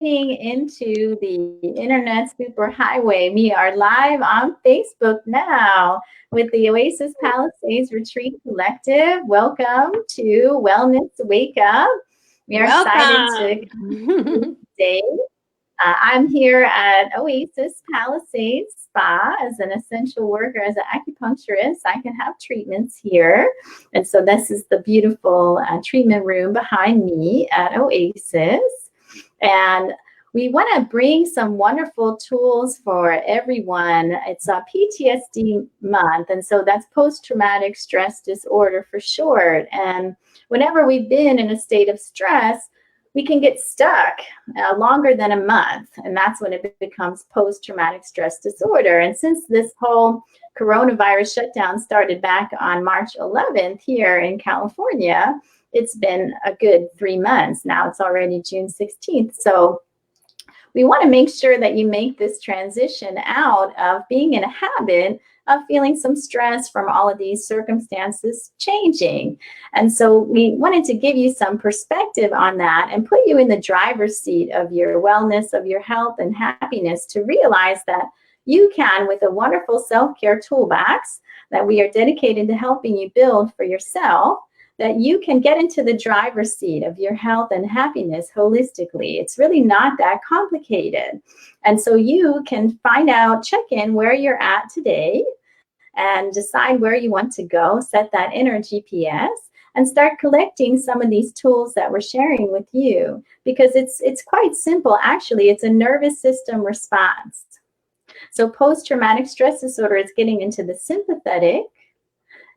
into the internet superhighway. We are live on Facebook now with the Oasis Palisades Retreat Collective. Welcome to Wellness Wake Up. We are excited to Welcome. today. I'm here at Oasis Palisades Spa as an essential worker, as an acupuncturist. I can have treatments here. And so this is the beautiful treatment room behind me at Oasis. And we want to bring some wonderful tools for everyone. It's a PTSD month, and so that's post-traumatic stress disorder for short. And whenever we've been in a state of stress, we can get stuck longer than a month, and that's when it becomes post-traumatic stress disorder. And since this whole coronavirus shutdown started back on March 11th here in California, it's been a good 3 months. Now it's already June 16th. So we want to make sure that you make this transition out of being in a habit of feeling some stress from all of these circumstances changing. And so we wanted to give you some perspective on that and put you in the driver's seat of your wellness, of your health and happiness, to realize that you can, with a wonderful self-care toolbox that we are dedicated to helping you build for yourself, that you can get into the driver's seat of your health and happiness holistically. It's really not that complicated. And so you can find out, check in where you're at today and decide where you want to go, set that inner GPS, and start collecting some of these tools that we're sharing with you, because it's quite simple. Actually, it's a nervous system response. So post-traumatic stress disorder is getting into the sympathetic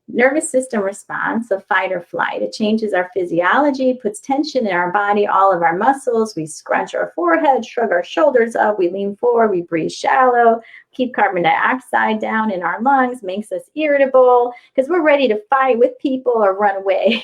nervous system response of fight or flight. It changes our physiology, puts tension in our body, all of our muscles. We scrunch our forehead, shrug our shoulders up, we lean forward, we breathe shallow, keep carbon dioxide down in our lungs, makes us irritable because we're ready to fight with people or run away.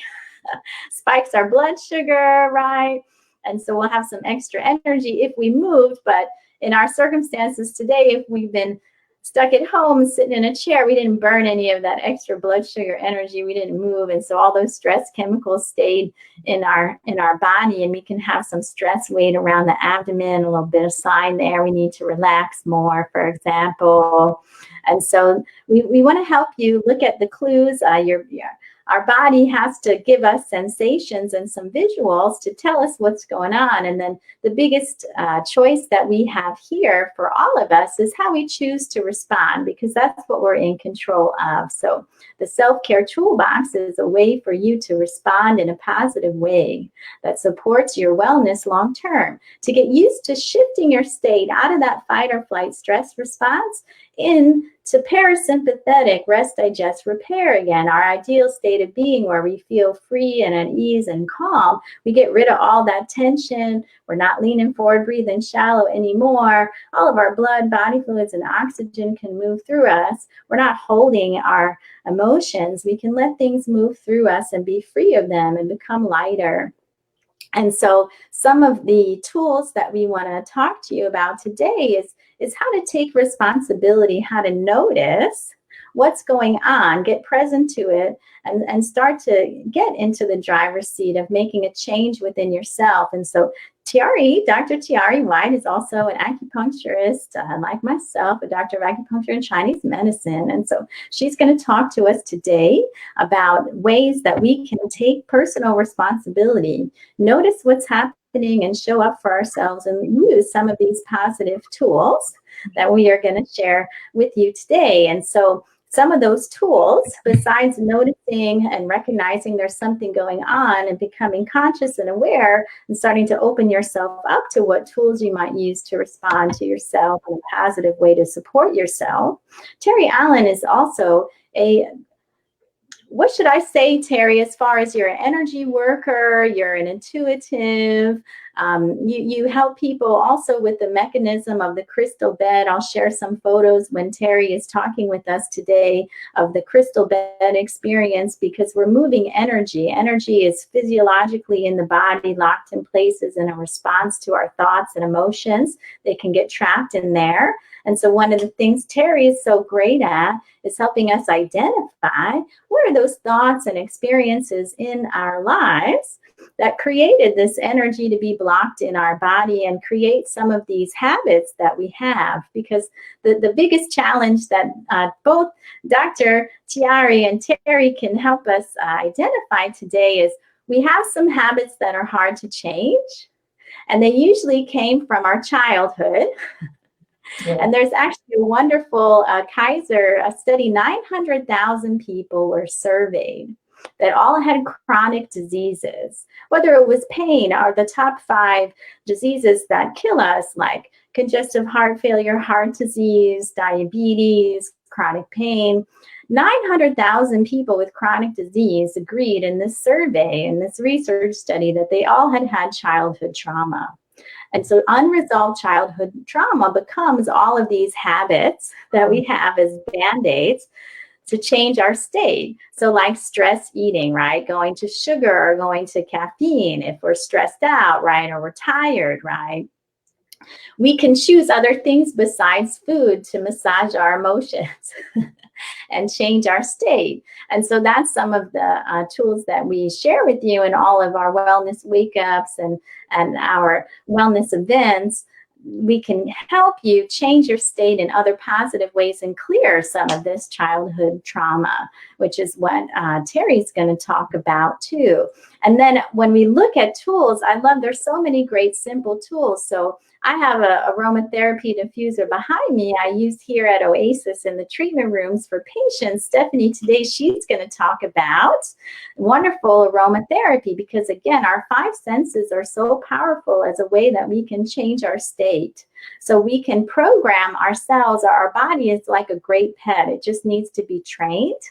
Spikes our blood sugar, right? And so we'll have some extra energy if we moved, but in our circumstances today, if we've been stuck at home sitting in a chair, we didn't burn any of that extra blood sugar energy, we didn't move, and so all those stress chemicals stayed in our body, and we can have some stress weight around the abdomen, a little bit of sign there we need to relax more, for example. And so we want to help you look at the clues. Our body has to give us sensations and some visuals to tell us what's going on. And then the biggest choice that we have here for all of us is how we choose to respond, because that's what we're in control of. So the self-care toolbox is a way for you to respond in a positive way that supports your wellness long term, to get used to shifting your state out of that fight or flight stress response into parasympathetic rest, digest, repair again, our ideal state of being, where we feel free and at ease and calm. We get rid of all that tension. We're not leaning forward, breathing shallow anymore. All of our blood, body fluids, and oxygen can move through us. We're not holding our emotions. We can let things move through us and be free of them and become lighter. And so some of the tools that we want to talk to you about today is how to take responsibility, how to notice what's going on, get present to it, and start to get into the driver's seat of making a change within yourself. And so Dr. Tiari White is also an acupuncturist, like myself, a doctor of acupuncture and Chinese medicine. And so she's going to talk to us today about ways that we can take personal responsibility, notice what's happening, and show up for ourselves, and use some of these positive tools that we are going to share with you today. And so some of those tools, besides noticing and recognizing there's something going on and becoming conscious and aware and starting to open yourself up to what tools you might use to respond to yourself in a positive way to support yourself, Terry Allen is also what should I say, Terry, as far as you're an energy worker, you're an intuitive, you help people also with the mechanism of the crystal bed. I'll share some photos when Terry is talking with us today of the crystal bed experience, because we're moving energy. Energy is physiologically in the body, locked in places in a response to our thoughts and emotions. They can get trapped in there. And so one of the things Terry is so great at is helping us identify what are those thoughts and experiences in our lives that created this energy to be blocked locked in our body and create some of these habits that we have. Because the biggest challenge that both Dr. Tiari and Terry can help us identify today is we have some habits that are hard to change, and they usually came from our childhood. Yeah. And there's actually a wonderful Kaiser study. 900,000 people were surveyed that all had chronic diseases, whether it was pain or the top 5 diseases that kill us, like congestive heart failure, heart disease, diabetes, chronic pain. 900,000 people with chronic disease agreed in this survey, in this research study, that they all had had childhood trauma. And so unresolved childhood trauma becomes all of these habits that we have as Band-Aids to change our state. So like stress eating, right? Going to sugar or going to caffeine if we're stressed out, right? Or we're tired, right? We can choose other things besides food to massage our emotions and change our state. And so that's some of the tools that we share with you in all of our wellness wake-ups and our wellness events. We can help you change your state in other positive ways and clear some of this childhood trauma, which is what Terry's going to talk about too. And then when we look at tools, I love, there's so many great simple tools. So I have a aromatherapy diffuser behind me I use here at Oasis in the treatment rooms for patients. Stephanie, today she's going to talk about wonderful aromatherapy, because again, our 5 senses are so powerful as a way that we can change our state. So we can program ourselves. Our body is like a great pet. It just needs to be trained,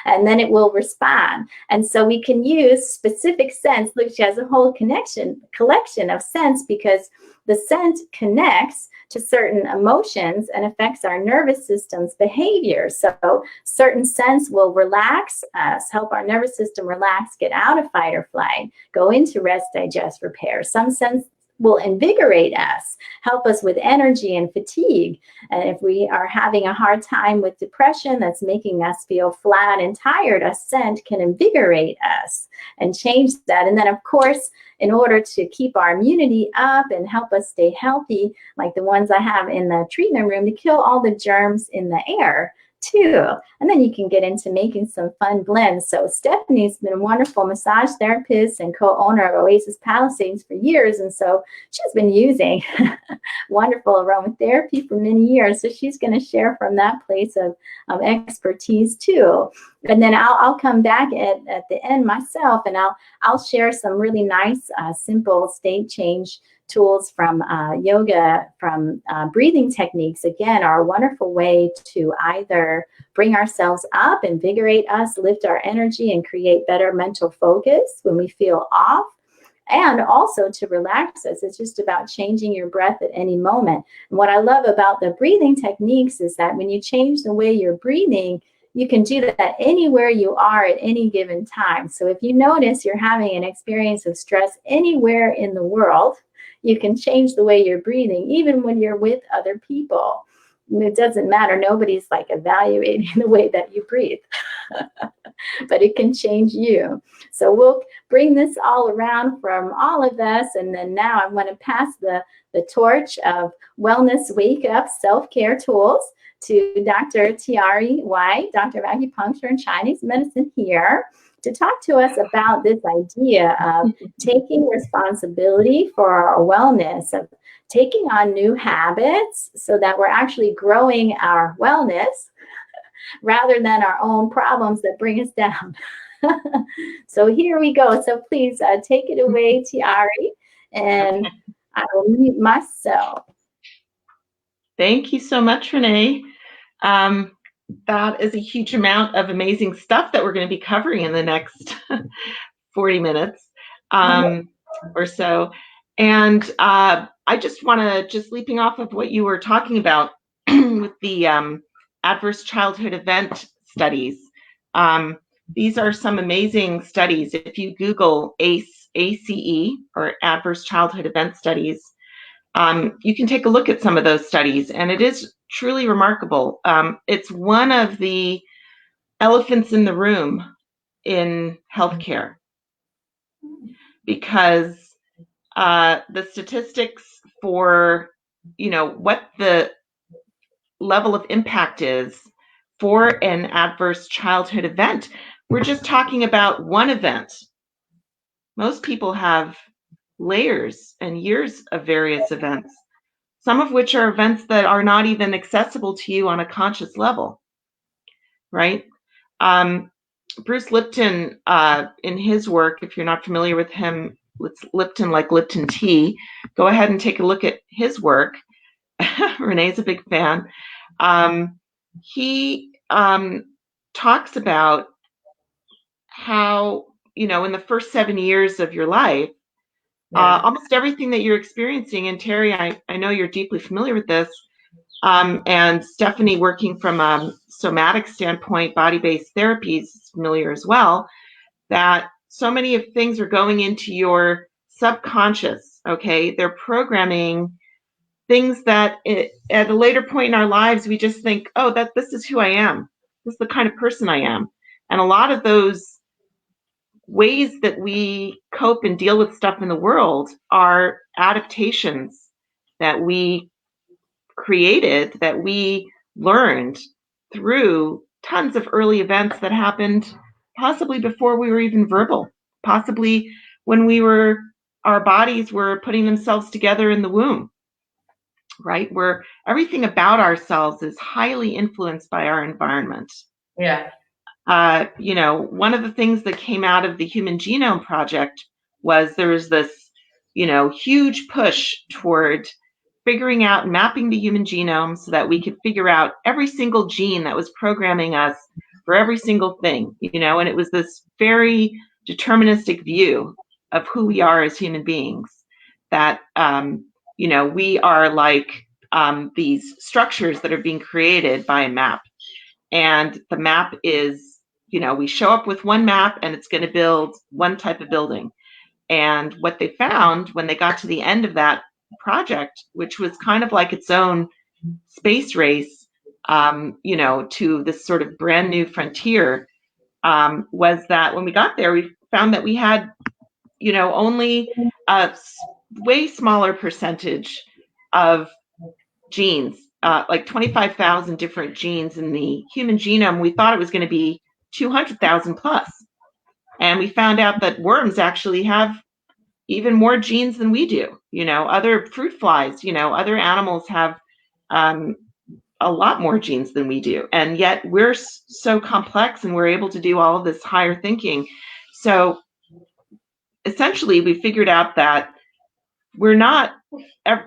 and then it will respond. And so we can use specific scents, which has a whole collection of scents, because the scent connects to certain emotions and affects our nervous system's behavior. So certain scents will relax us, help our nervous system relax, get out of fight or flight, go into rest, digest, repair. Some scents will invigorate us, help us with energy and fatigue. And if we are having a hard time with depression that's making us feel flat and tired, a scent can invigorate us and change that. And then, of course, in order to keep our immunity up and help us stay healthy, like the ones I have in the treatment room, to kill all the germs in the air too. And then you can get into making some fun blends. So Stephanie's been a wonderful massage therapist and co-owner of Oasis Palisades for years. And so she's been using wonderful aromatherapy for many years. So she's going to share from that place of expertise too. And then I'll come back at the end myself, and I'll share some really nice, simple state change tools from yoga, from breathing techniques, again, are a wonderful way to either bring ourselves up, invigorate us, lift our energy, and create better mental focus when we feel off, and also to relax us. It's just about changing your breath at any moment. And what I love about the breathing techniques is that when you change the way you're breathing, you can do that anywhere you are at any given time. So if you notice you're having an experience of stress anywhere in the world, you can change the way you're breathing, even when you're with other people. It doesn't matter. Nobody's like evaluating the way that you breathe, but it can change you. So we'll bring this all around from all of us. And then now I want to pass the torch of wellness wake-up self-care tools to Dr. Tiari White, Doctor of Acupuncture and Chinese Medicine here, to talk to us about this idea of taking responsibility for our wellness, of taking on new habits so that we're actually growing our wellness rather than our own problems that bring us down. So here we go. So please take it away, Tiari, and I will mute myself. Thank you so much, Renee. That is a huge amount of amazing stuff that we're going to be covering in the next 40 minutes or so. And I just want to, leaping off of what you were talking about with the adverse childhood event studies. These are some amazing studies. If you Google ACE, or Adverse Childhood Event Studies, you can take a look at some of those studies, and it is truly remarkable. It's one of the elephants in the room in healthcare, because the statistics for, what the level of impact is for an adverse childhood event. We're just talking about one event. Most people have layers and years of various events, some of which are events that are not even accessible to you on a conscious level, right? Bruce Lipton, in his work, if you're not familiar with him, Lipton like Lipton tea, go ahead and take a look at his work. Renee's a big fan. He talks about how, in the first 7 years of your life, almost everything that you're experiencing, and Terry, I know you're deeply familiar with this, and Stephanie, working from a somatic standpoint, body-based therapies, is familiar as well, that so many of things are going into your subconscious, okay? They're programming things that at a later point in our lives, we just think, oh, this is who I am. This is the kind of person I am. And a lot of those ways that we cope and deal with stuff in the world are adaptations that we created, that we learned through tons of early events that happened possibly before we were even verbal, possibly when our bodies were putting themselves together in the womb, right? Where everything about ourselves is highly influenced by our environment. Yeah. One of the things that came out of the Human Genome Project was there was this, huge push toward figuring out and mapping the human genome so that we could figure out every single gene that was programming us for every single thing, and it was this very deterministic view of who we are as human beings, that, we are like these structures that are being created by a map. And the map is, we show up with one map and it's going to build one type of building. And what they found when they got to the end of that project, which was kind of like its own space race, to this sort of brand new frontier, was that when we got there, we found that we had, only a way smaller percentage of genes, like 25,000 different genes in the human genome. We thought it was going to be 200,000 plus. And we found out that worms actually have even more genes than we do. Other fruit flies, other animals have a lot more genes than we do. And yet we're so complex and we're able to do all of this higher thinking. So essentially, we figured out that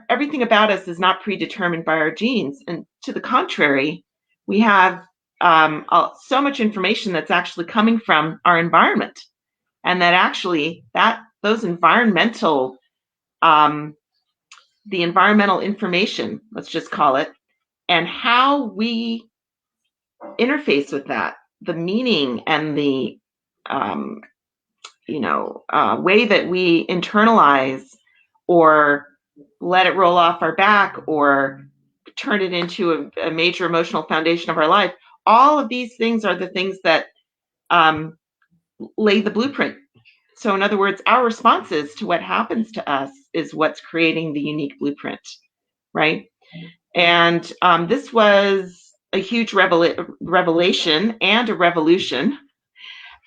everything about us is not predetermined by our genes. And to the contrary, we have so much information that's actually coming from our environment. And that actually, those environmental, the environmental information, let's just call it, and how we interface with that, the meaning and the, way that we internalize or let it roll off our back or turn it into a major emotional foundation of our life. All of these things are the things that lay the blueprint. So in other words, our responses to what happens to us is what's creating the unique blueprint, right? And this was a huge revelation and a revolution.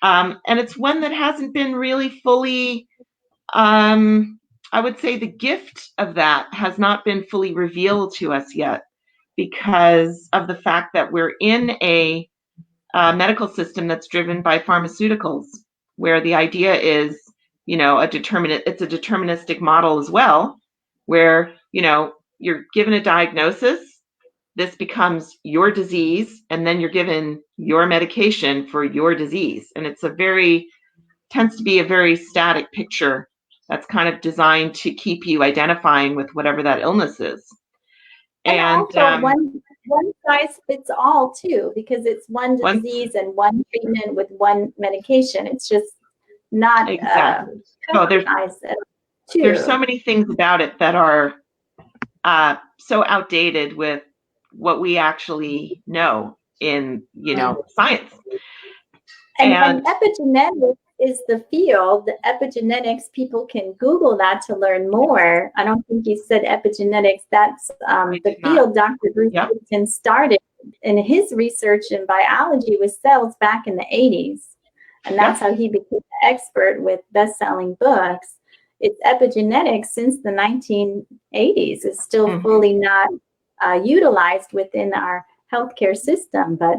And it's one that hasn't been really fully, I would say the gift of that has not been fully revealed to us yet, because of the fact that we're in a medical system that's driven by pharmaceuticals, where the idea is, it's a deterministic model as well, where, you're given a diagnosis, this becomes your disease, and then you're given your medication for your disease. And tends to be a very static picture that's kind of designed to keep you identifying with whatever that illness is. And also one size fits all too, because it's one disease and one treatment with one medication. It's just not exactly. There's so many things about it that are so outdated with what we actually know in science. And epigenetics is the field, the epigenetics. People can Google that to learn more. I don't think you said epigenetics. That's the field Dr. Bruce Lipton started in his research in biology with cells back in the 80s. And that's how he became an expert with best-selling books. It's epigenetics since the 1980s. It's still fully not utilized within our healthcare system. But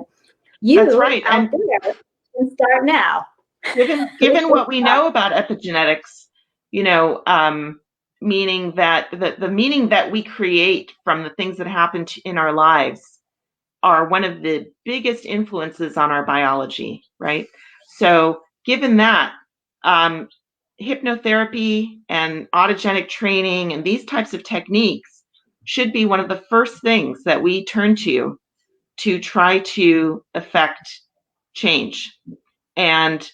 you That's right. out there can start now. Given what we know about epigenetics, meaning that the meaning that we create from the things that happen in our lives are one of the biggest influences on our biology, right? So given that, hypnotherapy and autogenic training and these types of techniques should be one of the first things that we turn to try to affect change. And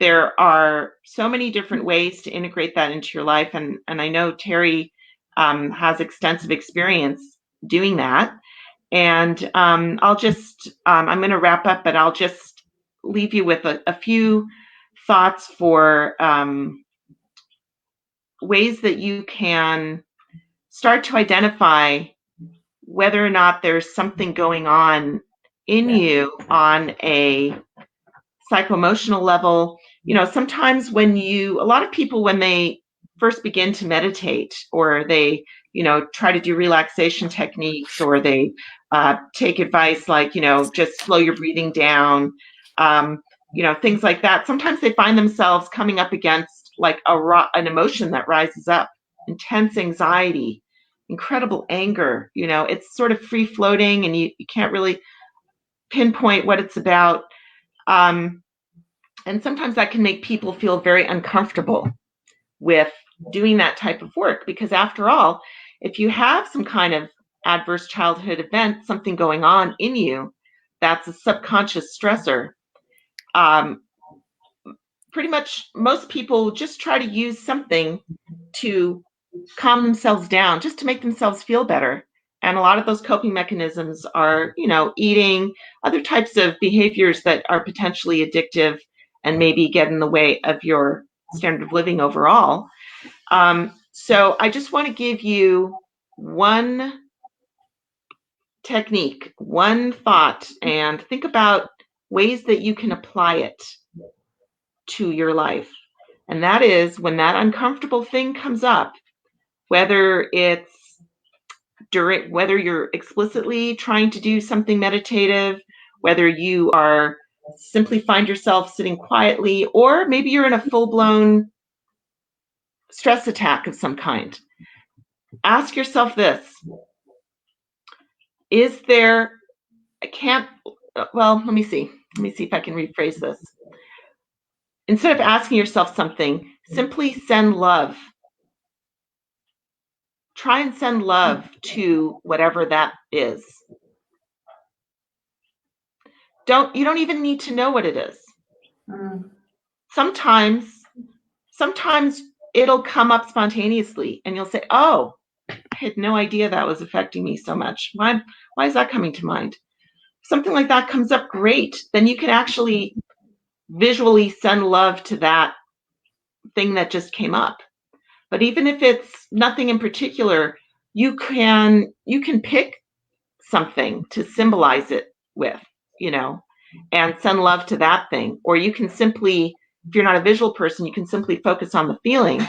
there are so many different ways to integrate that into your life. And I know Terry has extensive experience doing that. And I'm going to wrap up, but I'll just leave you with a few thoughts for ways that you can start to identify whether or not there's something going on in you on a psycho-emotional level. Sometimes a lot of people, when they first begin to meditate, or they, try to do relaxation techniques, or they take advice like, just slow your breathing down, things like that. Sometimes they find themselves coming up against like an emotion that rises up, intense anxiety, incredible anger. It's sort of free floating, and you can't really pinpoint what it's about. And sometimes that can make people feel very uncomfortable with doing that type of work, because after all, if you have some kind of adverse childhood event, something going on in you, that's a subconscious stressor. Pretty much most people just try to use something to calm themselves down, just to make themselves feel better. And a lot of those coping mechanisms are, eating, other types of behaviors that are potentially addictive and maybe get in the way of your standard of living overall. So I just want to give you one technique, one thought, and think about ways that you can apply it to your life. And that is, when that uncomfortable thing comes up, whether you're explicitly trying to do something meditative, whether you are simply find yourself sitting quietly, or maybe you're in a full-blown stress attack of some kind, ask yourself this: let me see if I can rephrase this. Instead of asking yourself something, simply send love. Try and send love to whatever that is. You don't even need to know what it is. Sometimes it'll come up spontaneously, and you'll say, "Oh, I had no idea that was affecting me so much. Why is that coming to mind?" Something like that comes up, great. Then you can actually visually send love to that thing that just came up. But even if it's nothing in particular, you can pick something to symbolize it with, and send love to that thing. Or you can simply, if you're not a visual person, you can simply focus on the feeling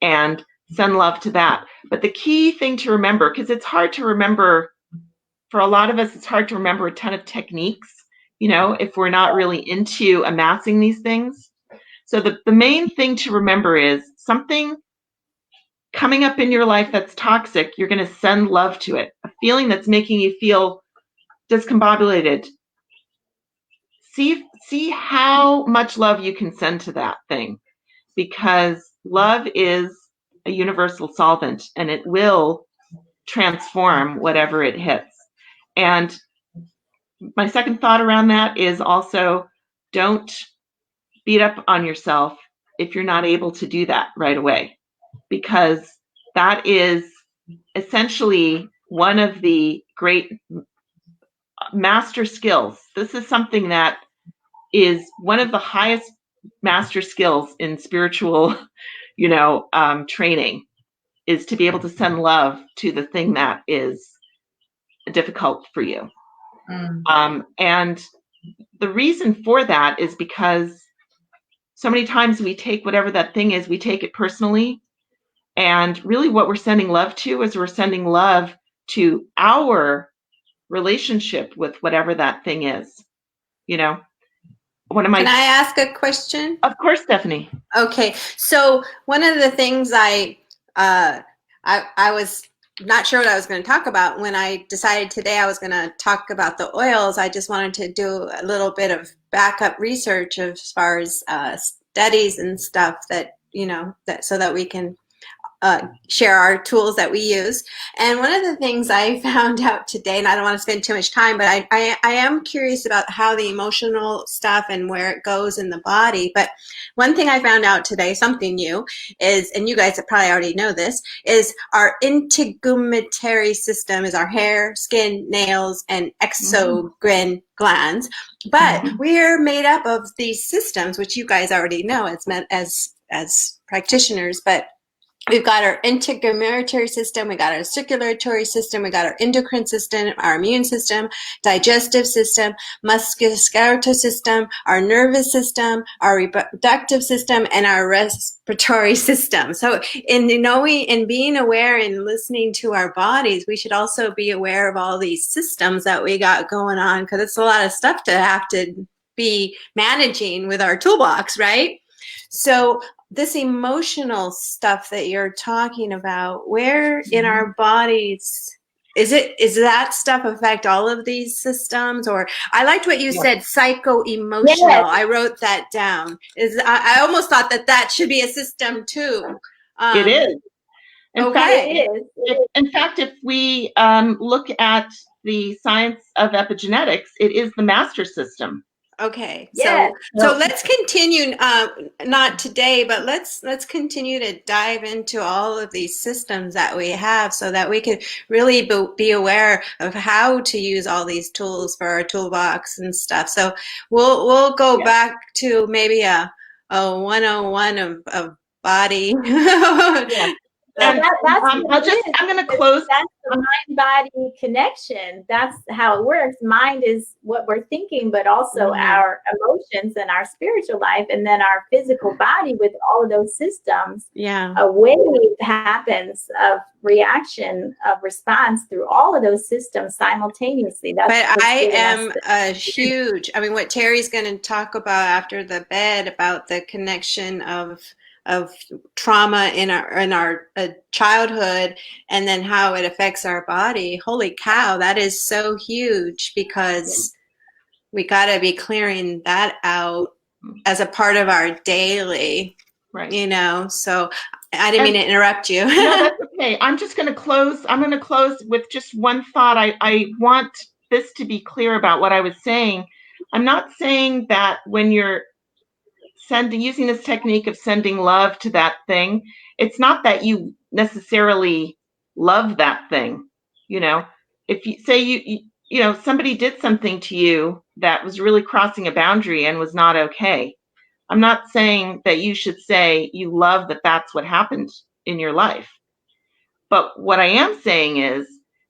and send love to that. But the key thing to remember, because it's hard to remember, for a lot of us, it's hard to remember a ton of techniques, if we're not really into amassing these things. So the main thing to remember is, something coming up in your life that's toxic, you're going to send love to it. A feeling that's making you feel discombobulated, see how much love you can send to that thing, because love is a universal solvent, and it will transform whatever it hits. And my second thought around that is also, don't beat up on yourself if you're not able to do that right away, because that is essentially one of the great master skills. This is something that is one of the highest master skills in spiritual, training, is to be able to send love to the thing that is difficult for you. And the reason for that is because so many times we take whatever that thing is, we take it personally. And really what we're sending love to is we're sending love to our relationship with whatever that thing is. One of my— Can I ask a question? Of course, Stephanie. Okay, so one of the things I was not sure what I was going to talk about when I decided today I was going to talk about the oils. I just wanted to do a little bit of backup research as far as studies and stuff that so that we can share our tools that we use. And one of the things I found out today, and I don't want to spend too much time, but I am curious about how the emotional stuff and where it goes in the body. But one thing I found out today, something new, is, and you guys probably already know this, is our integumentary system is our hair, skin, nails, and exocrine glands. But we're made up of these systems, which you guys already know as practitioners, but we've got our integumentary system, we got our circulatory system, we got our endocrine system, our immune system, digestive system, musculoskeletal system, our nervous system, our reproductive system, and our respiratory system. So in knowing and being aware and listening to our bodies, we should also be aware of all these systems that we got going on, because it's a lot of stuff to have to be managing with our toolbox, right? So this emotional stuff that you're talking about, where in our bodies is that stuff affect all of these systems? Or I liked what you said, psycho-emotional. Yes. I wrote that down. I almost thought that should be a system too. It is. In fact, if we look at the science of epigenetics, it is the master system. Okay, yes. So let's continue, not today, but let's continue to dive into all of these systems that we have so that we could really be aware of how to use all these tools for our toolbox and stuff. So we'll go back to maybe a 101 of body. And I'm going to close. That's the mind-body connection. That's how it works. Mind is what we're thinking, but also our emotions and our spiritual life, and then our physical body with all of those systems. Yeah, a wave happens of reaction, of response through all of those systems simultaneously. But I am a huge. I mean, what Terry's going to talk about after the bed about the connection of trauma in our childhood, and then how it affects our body. Holy cow, that is so huge, because we got to be clearing that out as a part of our daily, right? So I didn't mean to interrupt you. No, that's okay. I'm going to close with just one thought. I want this to be clear about what I was saying. I'm not saying that when you're using this technique of sending love to that thing, it's not that you necessarily love that thing. If you say somebody did something to you that was really crossing a boundary and was not okay, I'm not saying that you should say you love that that's what happened in your life. But what I am saying is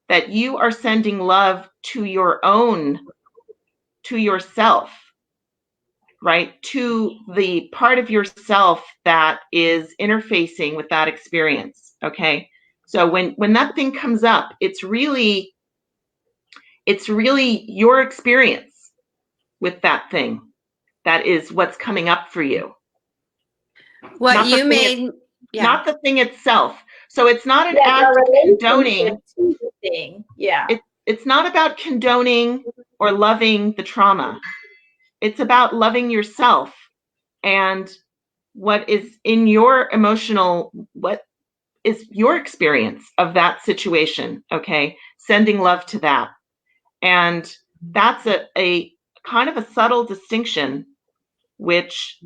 that you are sending love to yourself, right? To the part of yourself that is interfacing with that experience. Okay. So when that thing comes up, it's really your experience with that thing that is what's coming up for you. What you made, not the thing itself. So it's not an act of condoning. It's not about condoning or loving the trauma. It's about loving yourself and what is in your what is your experience of that situation, okay? Sending love to that. And that's a kind of a subtle distinction, which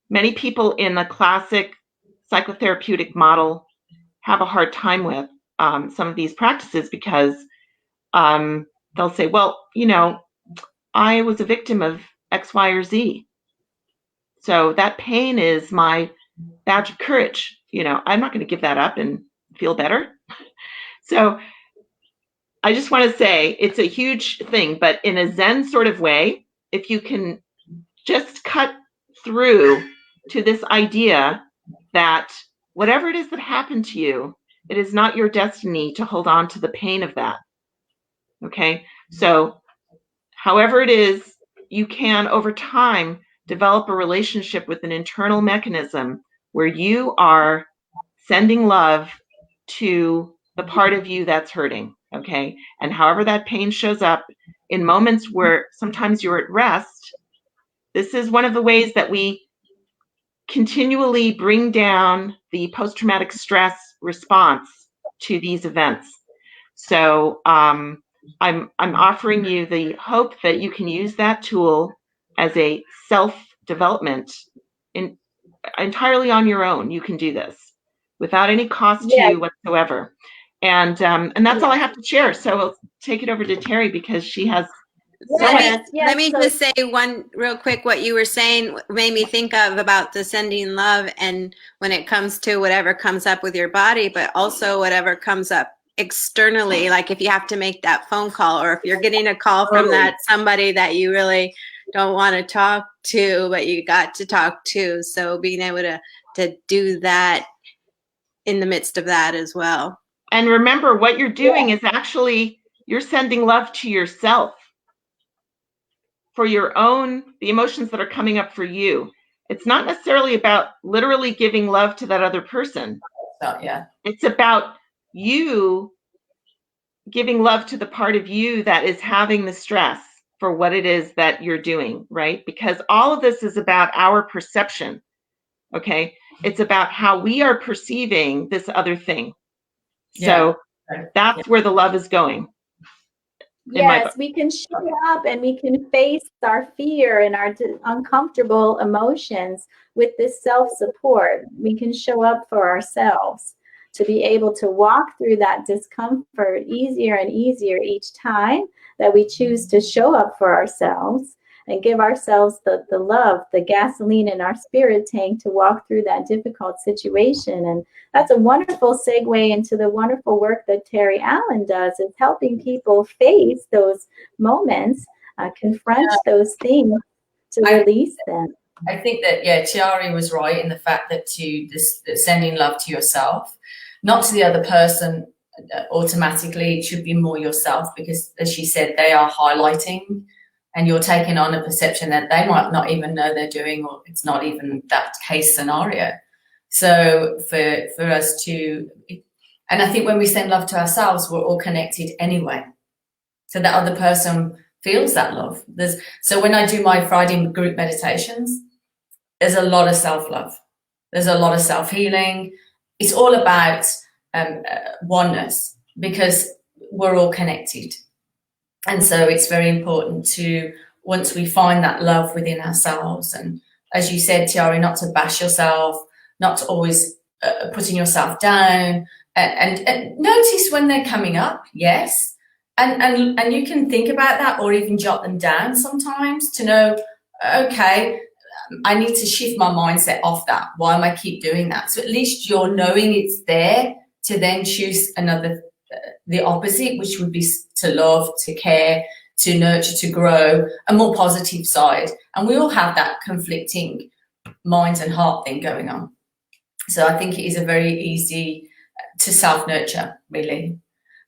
many people in the classic psychotherapeutic model have a hard time with some of these practices, because they'll say, well, I was a victim of X, Y, or Z. So that pain is my badge of courage. You know, I'm not going to give that up and feel better. So I just want to say it's a huge thing, but in a Zen sort of way, if you can just cut through to this idea that whatever it is that happened to you, it is not your destiny to hold on to the pain of that. Okay? So however it is, you can over time develop a relationship with an internal mechanism where you are sending love to the part of you that's hurting. Okay? And however that pain shows up in moments where sometimes you're at rest, this is one of the ways that we continually bring down the post-traumatic stress response to these events. So I'm offering you the hope that you can use that tool as a self-development entirely on your own. You can do this without any cost to you whatsoever. And that's all I have to share. So I'll take it over to Terry because she has Let me just say one real quick. What you were saying made me think of about the sending love, and when it comes to whatever comes up with your body, but also whatever comes up externally, like if you have to make that phone call, or if you're getting a call from that somebody that you really don't want to talk to, but you got to talk to. So being able to do that in the midst of that as well. And remember, what you're doing is actually you're sending love to yourself for your own, the emotions that are coming up for you. It's not necessarily about literally giving love to that other person. It's about you giving love to the part of you that is having the stress for what it is that you're doing, right? Because all of this is about our perception, okay? It's about how we are perceiving this other thing. So that's where the love is going. Yes, we can show up and we can face our fear and our uncomfortable emotions with this self-support. We can show up for ourselves to be able to walk through that discomfort easier and easier each time that we choose to show up for ourselves and give ourselves the love, the gasoline in our spirit tank to walk through that difficult situation. And that's a wonderful segue into the wonderful work that Terry Allen does. It's helping people face those moments, confront those things to release them. I think that, Tiari was right in the fact that sending love to yourself, not to the other person automatically. It should be more yourself, because as she said, they are highlighting and you're taking on a perception that they might not even know they're doing, or it's not even that case scenario. So for us to, and I think when we send love to ourselves, we're all connected anyway. So that other person feels that love. So when I do my Friday group meditations, there's a lot of self-love. There's a lot of self-healing. It's all about oneness, because we're all connected. And so it's very important to, once we find that love within ourselves, and as you said, Tiari, not to bash yourself, not to always putting yourself down, and notice when they're coming up, yes. And you can think about that, or even jot them down sometimes to know, okay, I need to shift my mindset off that. Why am I keep doing that? So at least you're knowing it's there to then choose another, the opposite, which would be to love, to care, to nurture, to grow, a more positive side. And we all have that conflicting mind and heart thing going on. So I think it is a very easy to self-nurture, really.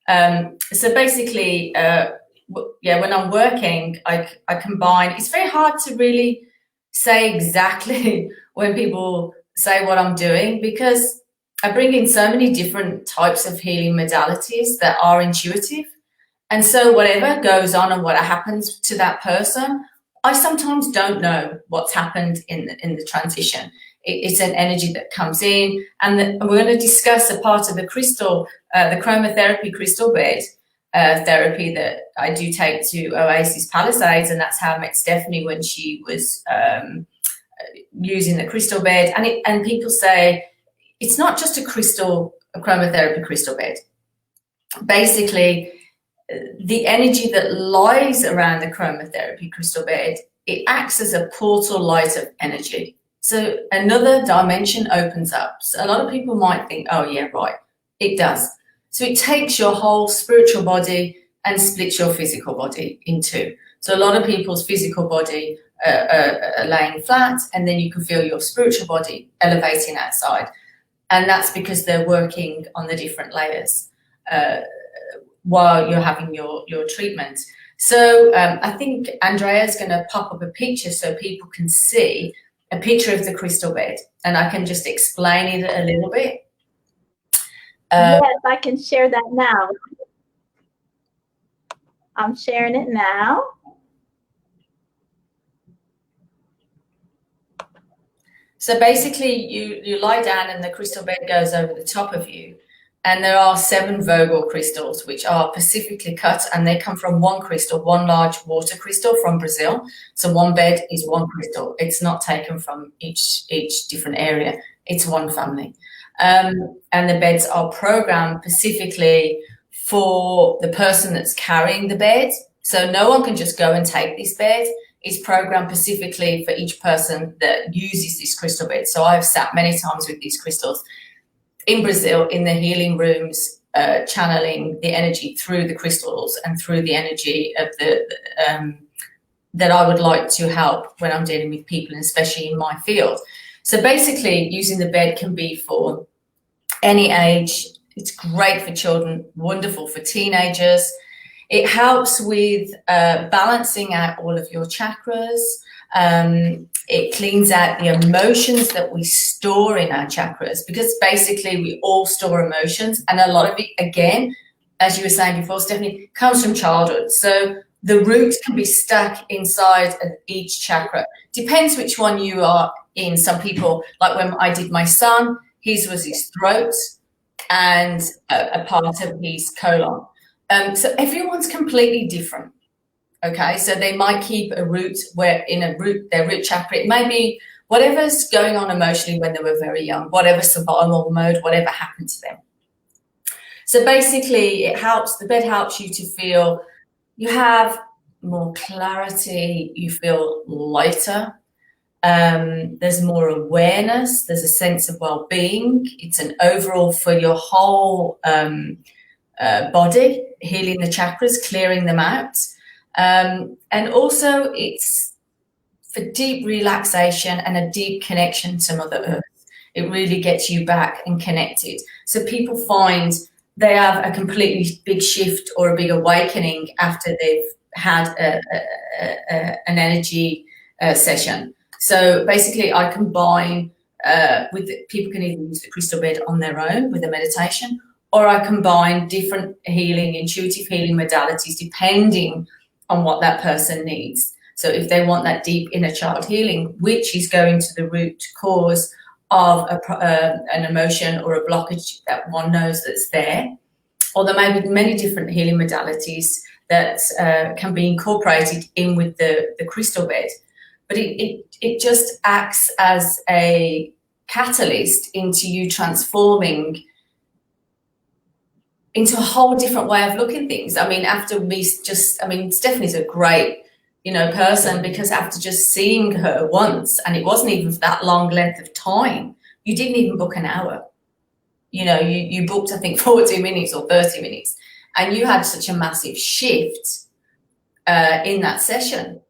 So basically, when I'm working, I combine, it's very hard to really say exactly when people say what I'm doing, because I bring in so many different types of healing modalities that are intuitive. And so whatever goes on and what happens to that person, I sometimes don't know what's happened in the transition. It's an energy that comes in, and we're going to discuss a part of the crystal, the chromotherapy crystal bed therapy that I do take to Oasis Palisades, and that's how I met Stephanie when she was using the crystal bed. And people say it's not just a chromotherapy crystal bed. Basically, the energy that lies around the chromotherapy crystal bed, it acts as a portal light of energy. So another dimension opens up. So a lot of people might think, oh yeah, right, it does. So it takes your whole spiritual body and splits your physical body in two. So a lot of people's physical body are laying flat, and then you can feel your spiritual body elevating outside. And that's because they're working on the different layers while you're having your treatment. So I think Andrea's going to pop up a picture so people can see a picture of the crystal bed, and I can just explain it a little bit. Yes, I can share that now. I'm sharing it now. So basically, you lie down and the crystal bed goes over the top of you. And there are 7 Vogel crystals, which are specifically cut, and they come from one crystal, one large water crystal from Brazil. So one bed is one crystal. It's not taken from each different area. It's one family. And the beds are programmed specifically for the person that's carrying the bed. So no one can just go and take this bed. It's programmed specifically for each person that uses this crystal bed. So I've sat many times with these crystals in Brazil, in the healing rooms, channeling the energy through the crystals and through the energy of that I would like to help when I'm dealing with people, and especially in my field. So basically, using the bed can be for any age. It's great for children, wonderful for teenagers. It helps with balancing out all of your chakras. It cleans out the emotions that we store in our chakras, because basically we all store emotions, and a lot of it, again, as you were saying before, Stephanie, comes from childhood. So the roots can be stuck inside of each chakra. Depends which one you are in. Some people, like when I did my son, his was his throat and a part of his colon. So everyone's completely different. Okay, so they might keep a root their root chakra. It may be whatever's going on emotionally when they were very young, whatever survival mode, whatever happened to them. So basically, the bed helps you to feel you have more clarity, you feel lighter, there's more awareness, there's a sense of well-being. It's an overall for your whole body, healing the chakras, clearing them out. And also it's for deep relaxation and a deep connection to Mother Earth. It really gets you back and connected. So people find they have a completely big shift or a big awakening after they've had an energy session. So basically I combine people can either use the crystal bed on their own with a meditation, or I combine different intuitive healing modalities depending on what that person needs. So if they want that deep inner child healing, which is going to the root cause of an emotion or a blockage that one knows that's there, or there may be many different healing modalities that can be incorporated in with the crystal bed. But it just acts as a catalyst into you transforming into a whole different way of looking at things. I mean, Stephanie's a great, person, because after just seeing her once, and it wasn't even for that long length of time, you didn't even book an hour. You booked, I think, 40 minutes or 30 minutes, and you had such a massive shift in that session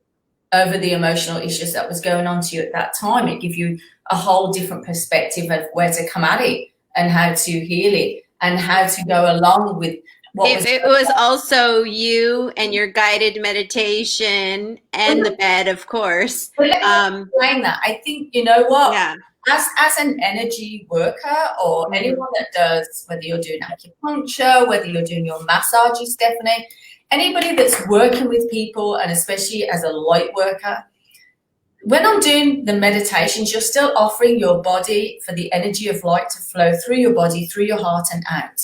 over the emotional issues that was going on to you at that time. It gave you a whole different perspective of where to come at it and how to heal it, and how to go along with what it was also you and your guided meditation and the bed, of course. Well, let me explain that. I think, you know what? Yeah. As an energy worker, or anyone that does, whether you're doing acupuncture, whether you're doing your massages, Stephanie, anybody that's working with people, and especially as a light worker, when I'm doing the meditations, you're still offering your body for the energy of light to flow through your body, through your heart and out.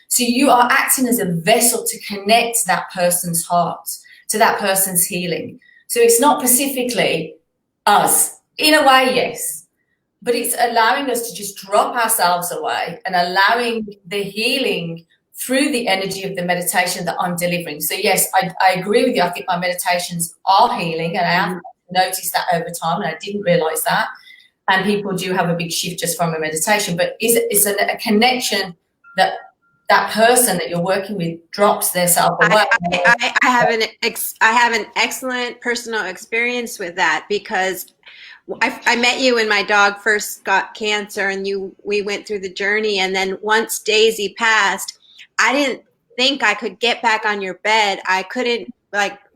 So you are acting as a vessel to connect that person's heart to that person's healing. So it's not specifically us. In a way, yes. But it's allowing us to just drop ourselves away and allowing the healing through the energy of the meditation that I'm delivering. So yes, I agree with you. I think my meditations are healing, and I have noticed that over time, and I didn't realize that. and people do have a big shift just from a meditation. But it's a connection that person that you're working with drops their self-aware. I have an excellent personal experience with that, because I met you when my dog first got cancer, and we went through the journey. And then once Daisy passed, I didn't think I could get back on your bed. I couldn't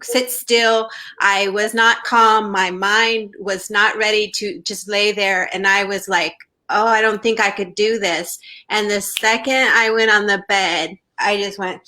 sit still. I was not calm. My mind was not ready to just lay there. And I was like, oh, I don't think I could do this. And the second I went on the bed, I just went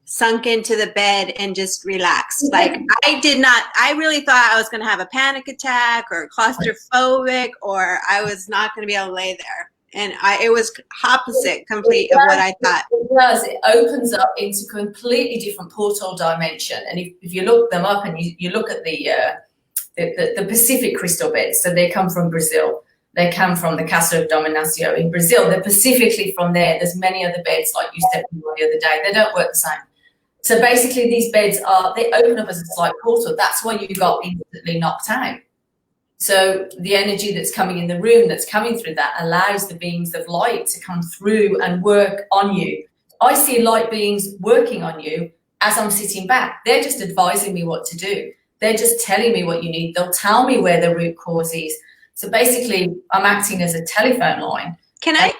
sunk into the bed and just relaxed. Like I really thought I was going to have a panic attack or claustrophobic, or I was not going to be able to lay there. And it was opposite complete of what I thought. It does. It opens up into completely different portal dimension. And if you look them up and you look at the Pacific crystal beds, so they come from Brazil. They come from the Casa of Dominacio in Brazil. They're specifically from there. There's many other beds, like you said the other day. They don't work the same. So basically these beds they open up as a slight portal. That's why you got instantly knocked out. So the energy that's coming in the room, that's coming through that, allows the beings of light to come through and work on you. I see light beings working on you as I'm sitting back. They're just advising me what to do. They're just telling me what you need. They'll tell me where the root cause is. So basically, I'm acting as a telephone line. Can I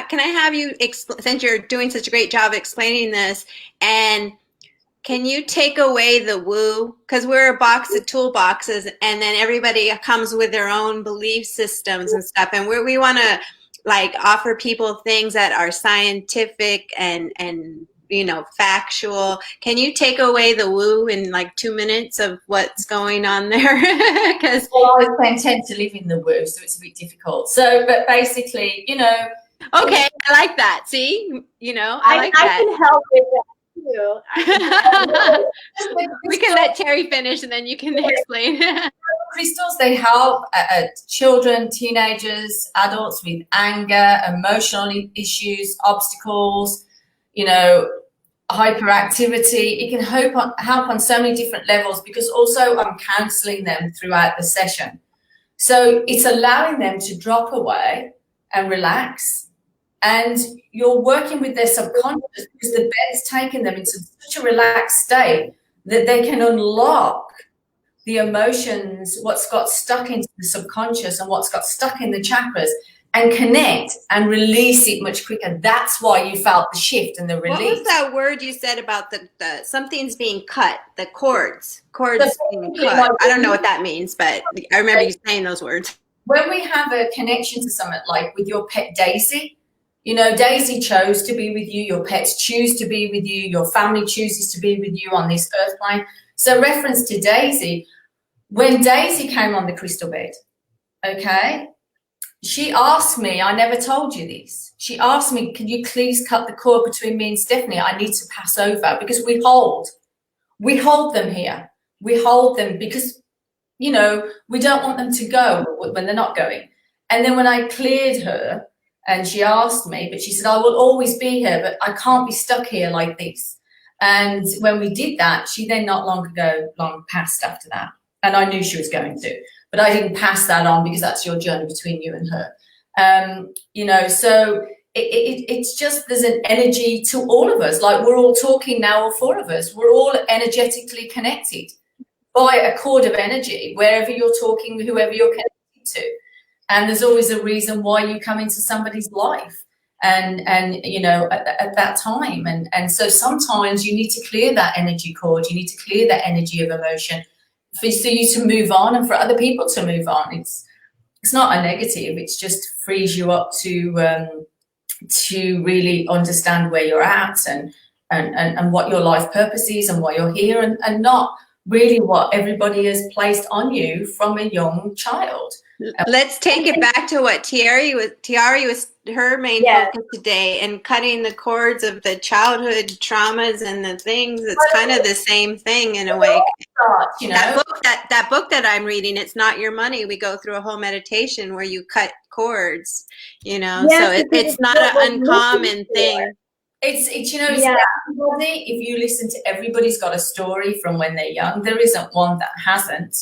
have you, since you're doing such a great job explaining this, and can you take away the woo? Because we're a box of toolboxes, and then everybody comes with their own belief systems and stuff. And we want to offer people things that are scientific and factual. Can you take away the woo in 2 minutes of what's going on there? Because I tend to live in the woo, so it's a bit difficult. So, but basically, Okay, I like that. See, I like that. I can help with that too. We can let Terry finish, and then you can explain. Crystals, they help children, teenagers, adults with anger, emotional issues, obstacles, hyperactivity. It can help on so many different levels, because also I'm counseling them throughout the session. So it's allowing them to drop away and relax. And you're working with their subconscious, because the bed's taken them into such a relaxed state that they can unlock the emotions, what's got stuck into the subconscious and what's got stuck in the chakras, and connect and release it much quicker. That's why you felt the shift and the release. What was that word you said about the something's being cut, the cords being cut? I don't know what that means, but I remember you saying those words. When we have a connection to someone, like with your pet Daisy, Daisy chose to be with you, your pets choose to be with you, your family chooses to be with you on this earth plane. So reference to Daisy, when Daisy came on the crystal bed, okay, she asked me, I never told you this, she asked me, can you please cut the cord between me and Stephanie? I need to pass over, because we hold them here. We hold them because, we don't want them to go when they're not going. And then when I cleared her, and she asked me, but she said, I will always be here, but I can't be stuck here like this. And when we did that, she then not long passed after that. And I knew she was going to, but I didn't pass that on, because that's your journey between you and her. So it's just, there's an energy to all of us. Like, we're all talking now, all four of us, we're all energetically connected by a cord of energy, wherever you're talking, whoever you're connected to. And there's always a reason why you come into somebody's life and at that time. And so sometimes you need to clear that energy cord. You need to clear that energy of emotion for you to move on, and for other people to move on. It's not a negative. It's just frees you up to really understand where you're at and what your life purpose is and why you're here, and not really what everybody has placed on you from a young child. Let's take it back to what Tiari was her main focus today, and cutting the cords of the childhood traumas and the things. It's kind of the same thing in a way. That book that I'm reading, It's Not Your Money, we go through a whole meditation where you cut cords, so it's not an uncommon thing. It's everybody, if you listen to everybody's got a story from when they're young. There isn't one that hasn't.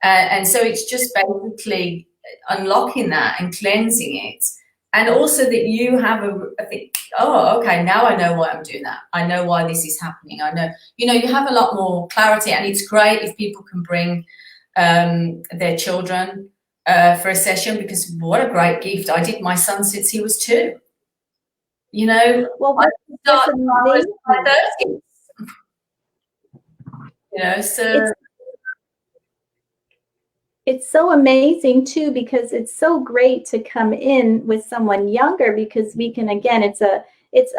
And so it's just basically unlocking that and cleansing it. And also that you have a think, oh, okay, now I know why I'm doing that. I know why this is happening. I know, you have a lot more clarity, and it's great if people can bring their children for a session, because what a great gift. I did my son since he was 2. Well, I that's started when I was amazing. in my 30s. So It's so amazing too, because it's so great to come in with someone younger, because we can, again, it's a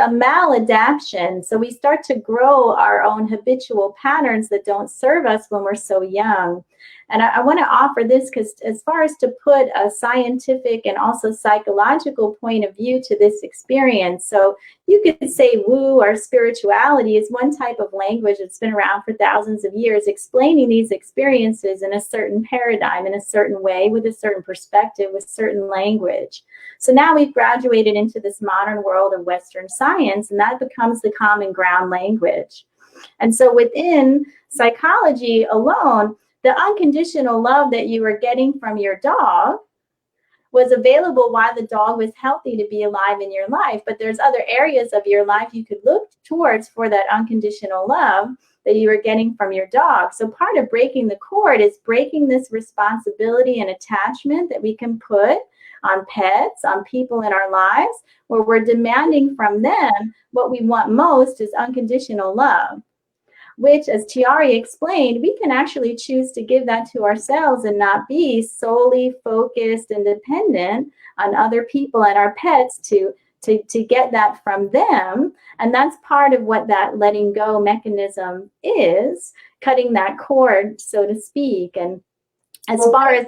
maladaptation. So we start to grow our own habitual patterns that don't serve us when we're so young. And I want to offer this because, as far as to put a scientific and also psychological point of view to this experience, so you could say woo or spirituality is one type of language that's been around for thousands of years, explaining these experiences in a certain paradigm, in a certain way, with a certain perspective, with certain language. So now we've graduated into this modern world of Western science, and that becomes the common ground language. And so within psychology alone, the unconditional love that you were getting from your dog was available while the dog was healthy to be alive in your life. But there's other areas of your life you could look towards for that unconditional love that you were getting from your dog. So part of breaking the cord is breaking this responsibility and attachment that we can put on pets, on people in our lives, where we're demanding from them what we want most is unconditional love, which, as Tiari explained, we can actually choose to give that to ourselves and not be solely focused and dependent on other people and our pets to get that from them. And that's part of what that letting go mechanism is, cutting that cord, so to speak. And as far as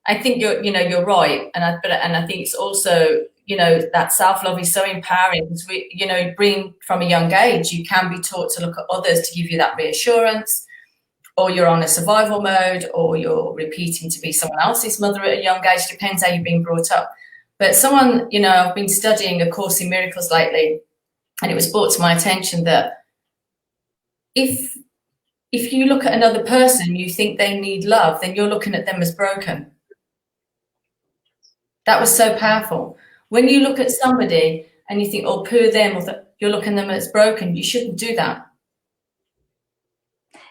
I think you're right, and I think it's also, that self-love is so empowering, because we, bring from a young age, you can be taught to look at others to give you that reassurance, or you're on a survival mode, or you're repeating to be someone else's mother at a young age, depends how you've been brought up. But I've been studying A Course in Miracles lately, and it was brought to my attention that if you look at another person, you think they need love, then you're looking at them as broken. That was so powerful. When you look at somebody and you think, oh, poor them, or you're looking at them as broken, you shouldn't do that.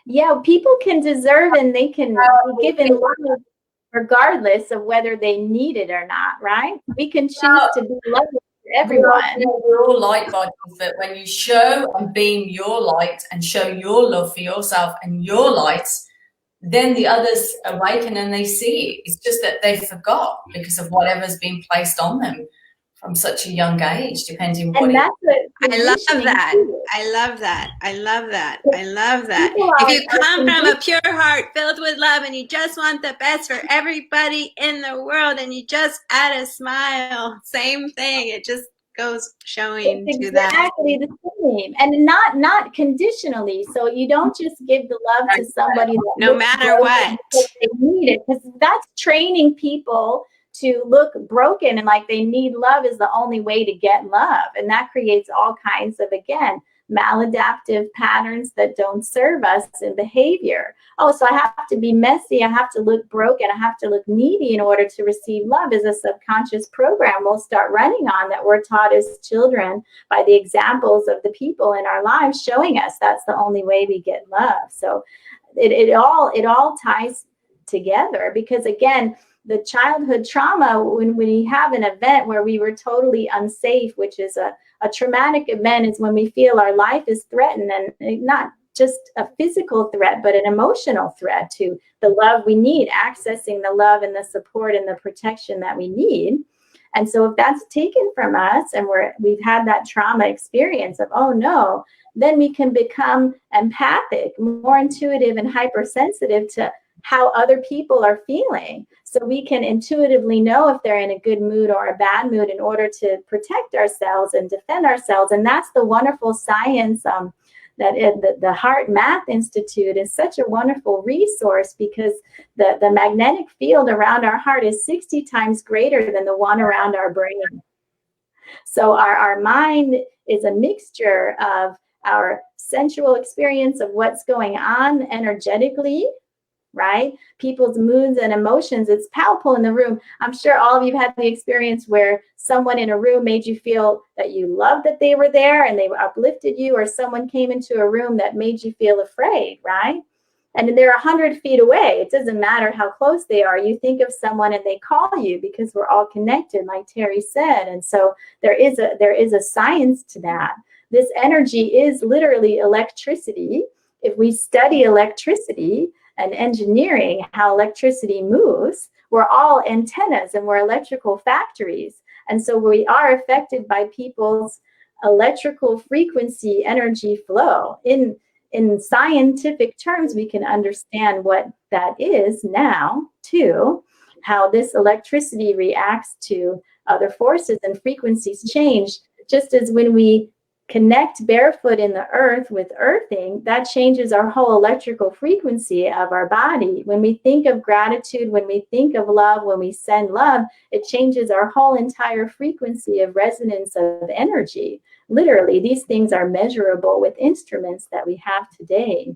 Yeah, people can deserve and they can be given love regardless of whether they need it or not, right? We can choose to be loved for everyone. We're all light bodies, but when you show and beam your light and show your love for yourself and your lights, then the others awaken and they see it. It's just that they forgot because of whatever's been placed on them from such a young age, depending on what I love that. I love that. I love that. I love that. If you come from a pure heart filled with love and you just want the best for everybody in the world and you just add a smile, same thing. It just goes showing it's to that. Exactly the same, and not conditionally. So you don't just give the love to somebody that no matter what they need it, because that's training people to look broken and like they need love is the only way to get love, and that creates all kinds of, again, maladaptive patterns that don't serve us in behavior. Oh, so I have to be messy, I have to look broken, I have to look needy in order to receive love, is a subconscious program we'll start running on that we're taught as children by the examples of the people in our lives showing us that's the only way we get love. So it all ties together, because again, the childhood trauma, when we have an event where we were totally unsafe, which is a traumatic event, is when we feel our life is threatened, and not just a physical threat, but an emotional threat to the love we need, accessing the love and the support and the protection that we need. And so if that's taken from us and we've had that trauma experience of, oh no, then we can become empathic, more intuitive and hypersensitive to how other people are feeling. So we can intuitively know if they're in a good mood or a bad mood in order to protect ourselves and defend ourselves. And that's the wonderful science that the Heart Math Institute is such a wonderful resource, because the magnetic field around our heart is 60 times greater than the one around our brain. So our mind is a mixture of our sensual experience of what's going on energetically right? People's moods and emotions, it's palpable in the room. I'm sure all of you have had the experience where someone in a room made you feel that you loved that they were there and they uplifted you, or someone came into a room that made you feel afraid, right? And they're 100 feet away. It doesn't matter how close they are. You think of someone and they call you because we're all connected, like Terry said. And so there is a science to that. This energy is literally electricity. If we study electricity and engineering, how electricity moves, we're all antennas and we're electrical factories. And so we are affected by people's electrical frequency energy flow. In scientific terms, we can understand what that is now, too, how this electricity reacts to other forces and frequencies change. Just as when we connect barefoot in the earth with earthing, that changes our whole electrical frequency of our body. When we think of gratitude, when we think of love, when we send love, it changes our whole entire frequency of resonance of energy. Literally, these things are measurable with instruments that we have today.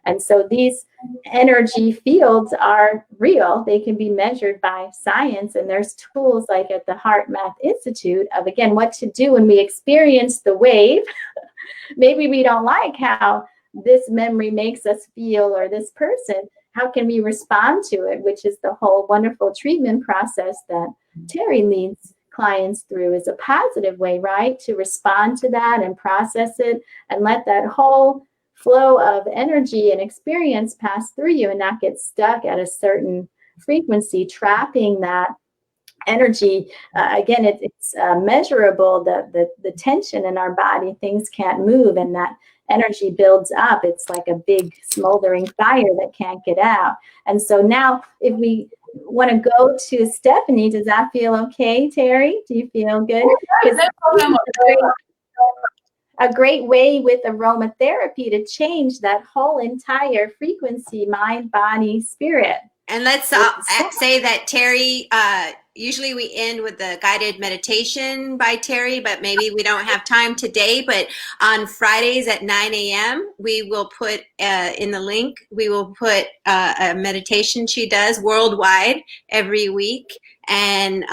And so these energy fields are real. They can be measured by science. And there's tools like at the Heart Math Institute of, again, what to do when we experience the wave. Maybe we don't like how this memory makes us feel or this person. How can we respond to it? Which is the whole wonderful treatment process that Terry leads clients through, is a positive way, right? To respond to that and process it and let that whole flow of energy and experience pass through you and not get stuck at a certain frequency, trapping that energy. Again, it's measurable, the tension in our body. Things can't move and that energy builds up. It's like a big smoldering fire that can't get out. And so now if we want to go to Stephanie, does that feel okay, Terry? Do you feel good? A great way with aromatherapy to change that whole entire frequency, mind, body, spirit. And let's say that Terry, usually we end with the guided meditation by Terry, but maybe we don't have time today. But on Fridays at 9 a.m., we will put in the link, we will put a meditation she does worldwide every week, and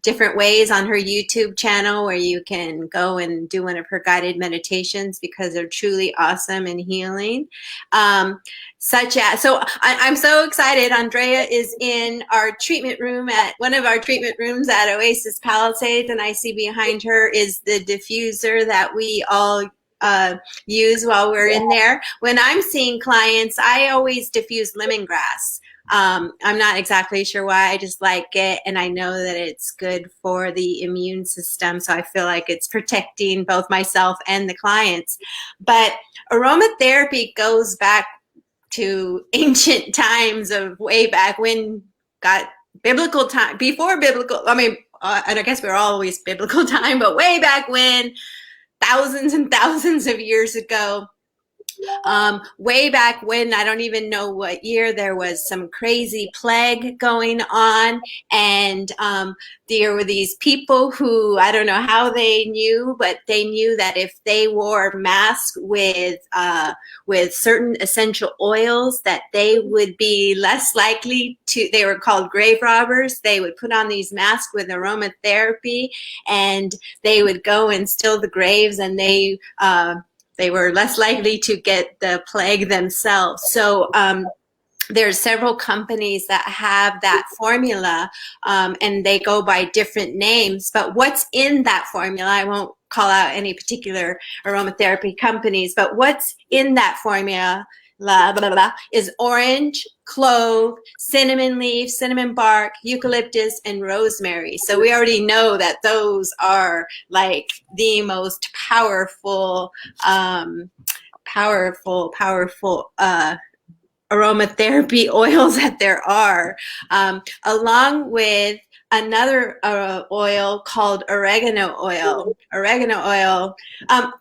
different ways on her YouTube channel where you can go and do one of her guided meditations because they're truly awesome and healing. So I'm so excited. Andrea is in our treatment room at one of our treatment rooms at Oasis Palisades, and I see behind her is the diffuser that we all use while we're in there. When I'm seeing clients, I always diffuse lemongrass. I'm not exactly sure why. I just like it, and I know that it's good for the immune system, so I feel like it's protecting both myself and the clients. But aromatherapy goes back to ancient times, of way back when, got biblical time, before biblical, and I guess we're always biblical time, but way back when, thousands and thousands of years ago, way back when, I don't even know what year, there was some crazy plague going on, and there were these people who, I don't know how they knew, but they knew that if they wore masks with certain essential oils, that they would be less likely to, they were called grave robbers. They would put on these masks with aromatherapy, and they would go and still the graves, and they were less likely to get the plague themselves. So there's several companies that have that formula, and they go by different names. But what's in that formula, I won't call out any particular aromatherapy companies, but what's in that formula is orange, clove, cinnamon leaf, cinnamon bark, eucalyptus, and rosemary. So we already know that those are like the most powerful aromatherapy oils that there are, along with another oil called oregano oil.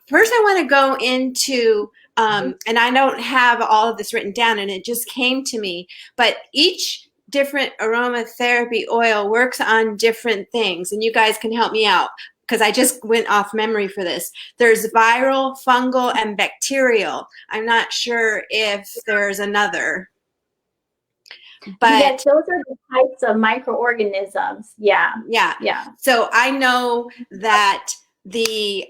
First, I want to go into, and I don't have all of this written down, and it just came to me, but each different aromatherapy oil works on different things, and you guys can help me out, because I just went off memory for this. There's viral, fungal, and bacterial. I'm not sure if there's another. But those are the types of microorganisms. Yeah. yeah. Yeah. So I know that the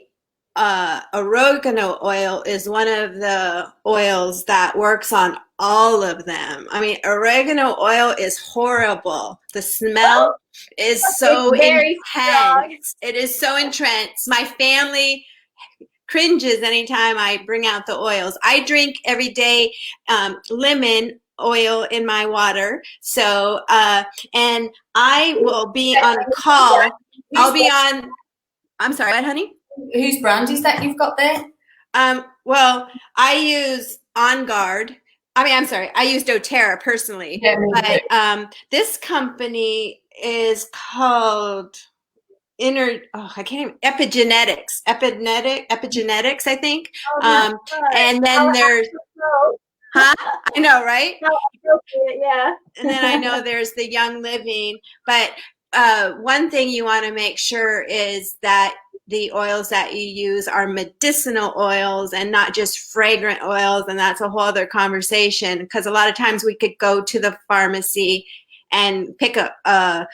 oregano oil is one of the oils that works on all of them. I mean, oregano oil is horrible. The smell is so It's very strong. intense. It is so intense. My family cringes anytime I bring out the oils. I drink every day lemon oil in my water. So, and I will be on a call. I'll be on, I'm sorry, what, honey? Whose brand is that you've got there? Well, I use On Guard. I mean, I'm sorry, I use doTERRA personally. Yeah, but this company is called Epigenetics, I think. Oh, And then there's, huh? I know, right? Yeah. And then I know there's the Young Living. But one thing you want to make sure is that the oils that you use are medicinal oils and not just fragrant oils. And that's a whole other conversation, because a lot of times we could go to the pharmacy and pick up a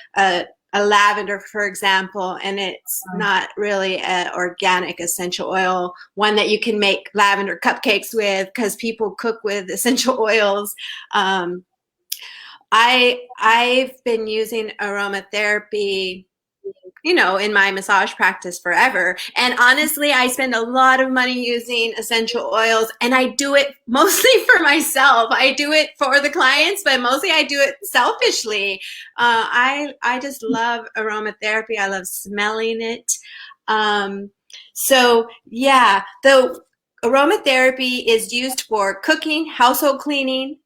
lavender, for example, and it's not really an organic essential oil, one that you can make lavender cupcakes with, because people cook with essential oils. I've been using aromatherapy, in my massage practice forever. And honestly, I spend a lot of money using essential oils, and I do it mostly for myself. I do it for the clients, but mostly I do it selfishly. I just love aromatherapy. I love smelling it. So yeah, the aromatherapy is used for cooking, household cleaning,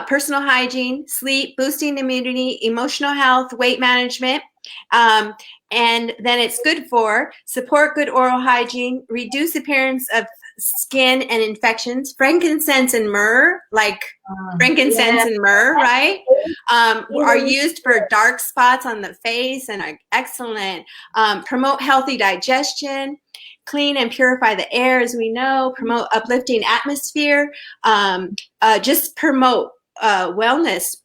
personal hygiene, sleep, boosting immunity, emotional health, weight management. And then it's good for support good oral hygiene, reduce appearance of skin and infections, frankincense and myrrh, like frankincense and myrrh, right? Are used for dark spots on the face and are excellent. Promote healthy digestion, clean and purify the air, as we know, promote uplifting atmosphere, just promote wellness.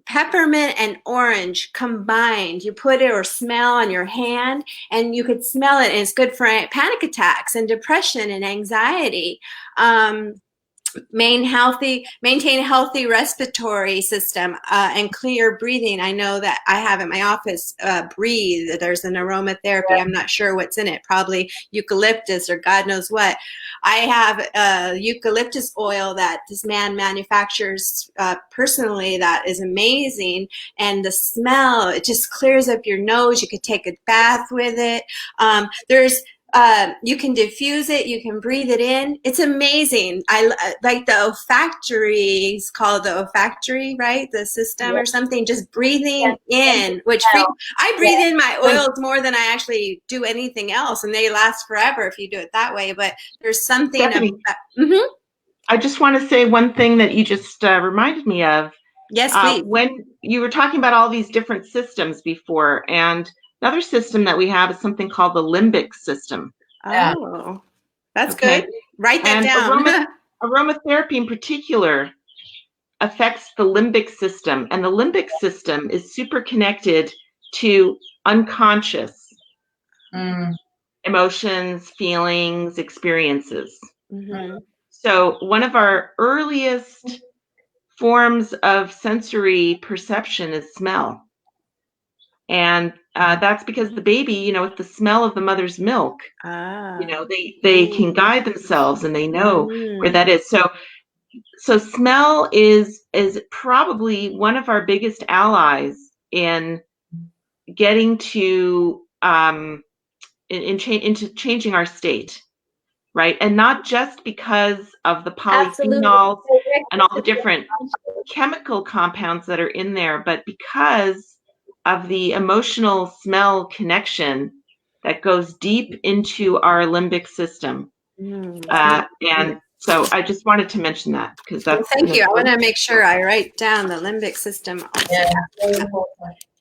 Peppermint and orange combined, you put it or smell on your hand, and you could smell it, and it's good for panic attacks and depression and anxiety. Maintain a healthy respiratory system and clear breathing. I know that I have at my office Breathe. There's an aromatherapy. I'm not sure what's in it. Probably eucalyptus or God knows what. I have eucalyptus oil that this man manufactures personally that is amazing. And the smell, it just clears up your nose. You could take a bath with it. You can diffuse it. You can breathe it in. It's amazing. I like the olfactory. It's called the olfactory, right? The system or something. Just breathing in, which I breathe in my oils more than I actually do anything else, and they last forever if you do it that way. But there's something. I just want to say one thing that you just reminded me of. Yes, please. When you were talking about all these different systems before, and another system that we have is something called the limbic system. Oh, that's good. Write that down. Aromatherapy in particular affects the limbic system, and the limbic system is super connected to unconscious emotions, feelings, experiences. Mm-hmm. So one of our earliest forms of sensory perception is smell. And that's because the baby, with the smell of the mother's milk, they can guide themselves, and they know where that is. So smell is probably one of our biggest allies in getting to into changing our state, right? And not just because of the polyphenols and all the different chemical compounds that are in there, but because of the emotional smell connection that goes deep into our limbic system. And so I just wanted to mention that, because that's thank you. I want to make sure I write down the limbic system. Yeah.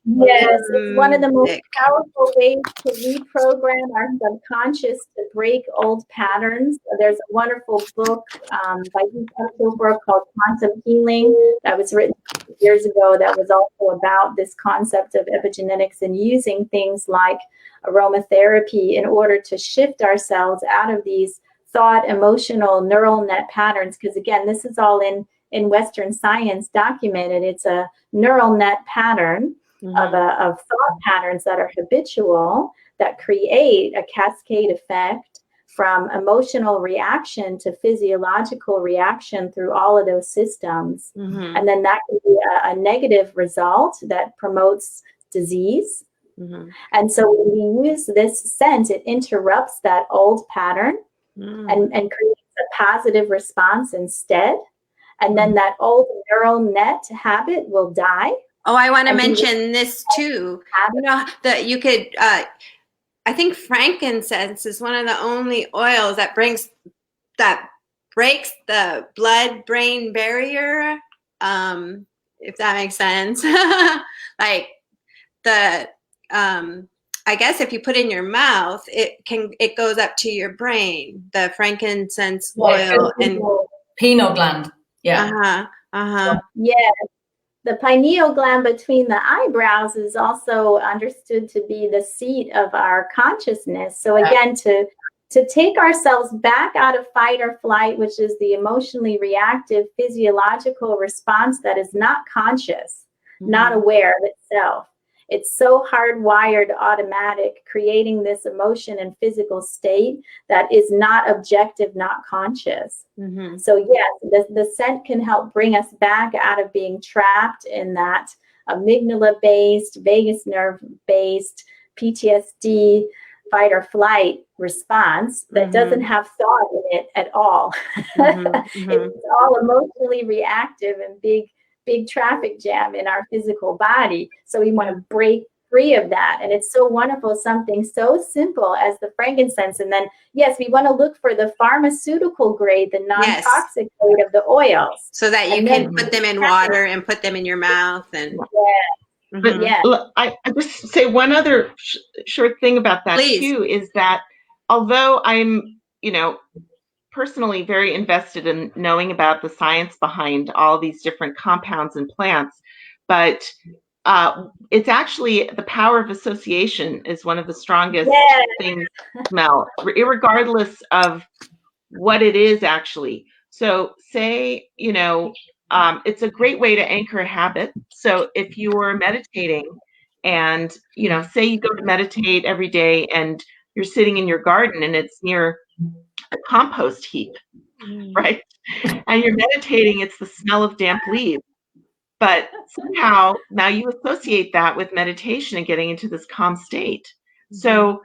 Yes, it's one of the most Sick. powerful ways to reprogram our subconscious to break old patterns. There's a wonderful book by Deepak Chopra called Quantum Healing that was written years ago that was also about this concept of epigenetics and using things like aromatherapy in order to shift ourselves out of these thought, emotional, neural net patterns. Because again, this is all in Western science documented. It's a neural net pattern of thought patterns that are habitual that create a cascade effect from emotional reaction to physiological reaction through all of those systems. And then that can be a negative result that promotes disease. And so when we use this scent, it interrupts that old pattern and creates a positive response instead. And then that old neural net habit will die. Oh, I want to mention this too. You know, that you could, I think frankincense is one of the only oils that breaks the blood-brain barrier, if that makes sense. Like I guess if you put it in your mouth, it goes up to your brain, the frankincense oil and pineal gland. Yeah. Yes. The pineal gland between the eyebrows is also understood to be the seat of our consciousness. So again, to take ourselves back out of fight or flight, which is the emotionally reactive physiological response that is not conscious, not aware of itself. It's so hardwired automatic, creating this emotion and physical state that is not objective, not conscious. So yes, the scent can help bring us back out of being trapped in that amygdala-based, vagus nerve-based PTSD fight or flight response that doesn't have thought in it at all. It's all emotionally reactive and big traffic jam in our physical body. So we want to break free of that. And it's so wonderful, something so simple as the frankincense. And then, yes, we want to look for the pharmaceutical grade, the non-toxic grade of the oils. So that you can put them in water and put them in your mouth. And But look, I just say one other short thing about that too, is that although I'm, personally very invested in knowing about the science behind all these different compounds and plants, but it's actually the power of association is one of the strongest things to smell, regardless of what it is actually. So say, it's a great way to anchor a habit. So if you are meditating and, say you go to meditate every day and you're sitting in your garden and it's near a compost heap, right? And you're meditating, it's the smell of damp leaves. But somehow now you associate that with meditation and getting into this calm state. So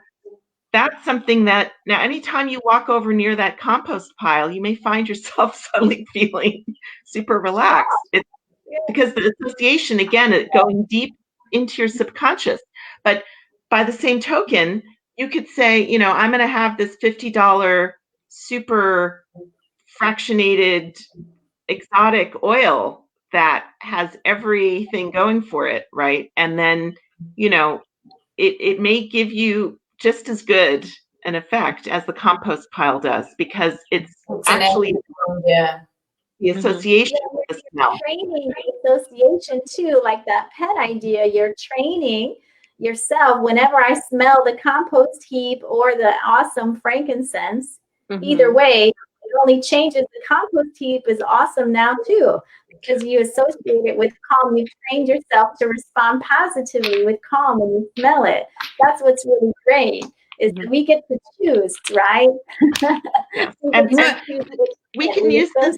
that's something that now anytime you walk over near that compost pile, you may find yourself suddenly feeling super relaxed. It's because the association, again, it going deep into your subconscious. But by the same token, you could say, I'm going to have this $50 super fractionated exotic oil that has everything going for it, right? And then, it may give you just as good an effect as the compost pile does, because it's actually the association with the smell. Training the association too, like that pet idea, you're training yourself. Whenever I smell the compost heap or the awesome frankincense, either way, it only changes. The compost heap is awesome now too, because you associate it with calm. You've trained yourself to respond positively with calm when you smell it. That's what's really great, is that we get to choose, right? And we can use this.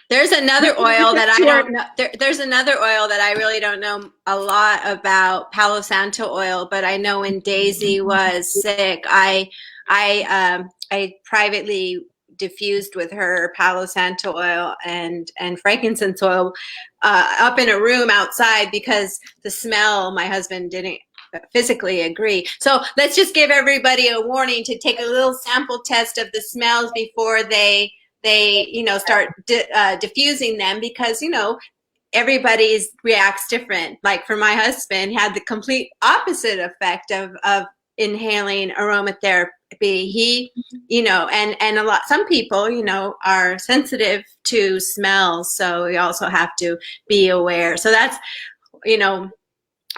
There's another oil that I don't know. There's another oil that I really don't know a lot about, Palo Santo oil, but I know when Daisy was sick, I privately diffused with her Palo Santo oil and frankincense oil up in a room outside, because the smell, my husband didn't physically agree. So let's just give everybody a warning to take a little sample test of the smells before they start diffusing them, because everybody's reacts different. Like for my husband, had the complete opposite effect of inhaling aromatherapy. He, and some people, are sensitive to smells. So we also have to be aware. So that's,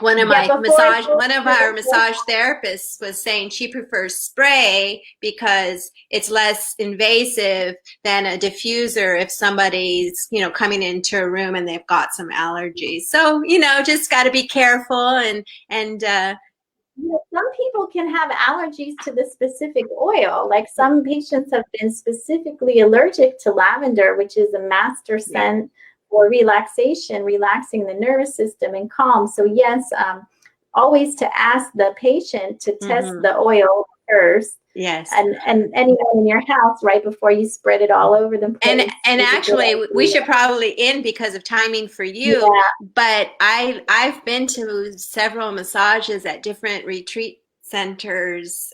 one of our massage therapists was saying she prefers spray because it's less invasive than a diffuser if somebody's, coming into a room and they've got some allergies. So, just got to be careful and some people can have allergies to the specific oil. Like some patients have been specifically allergic to lavender, which is a master scent for relaxation, relaxing the nervous system and calm. So yes, always to ask the patient to test the oil first. Yes. And anyone in your house right before you spread it all over the place. And actually, we should probably end because of timing for you. Yeah. But I've been to several massages at different retreat centers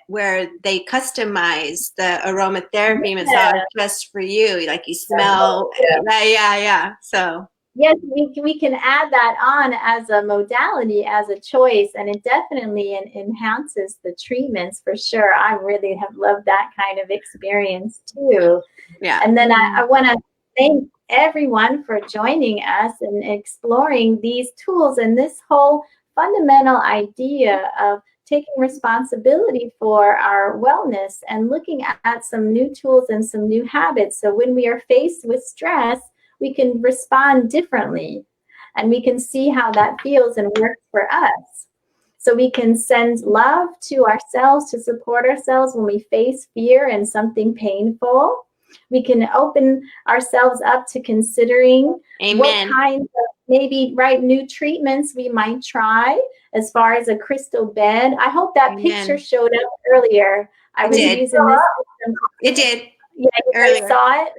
where they customize the aromatherapy massage just for you. Like you smell. Yeah. So. Yes, we can add that on as a modality, as a choice, and it definitely enhances the treatments for sure. I really have loved that kind of experience too. Yeah. And then I want to thank everyone for joining us and exploring these tools and this whole fundamental idea of taking responsibility for our wellness and looking at some new tools and some new habits. So when we are faced with stress, we can respond differently and we can see how that feels and works for us. So we can send love to ourselves to support ourselves when we face fear and something painful. We can open ourselves up to considering what kinds of maybe new treatments we might try as far as a crystal bed. I hope that picture showed up earlier. I was using this. It did. Yeah, you saw it?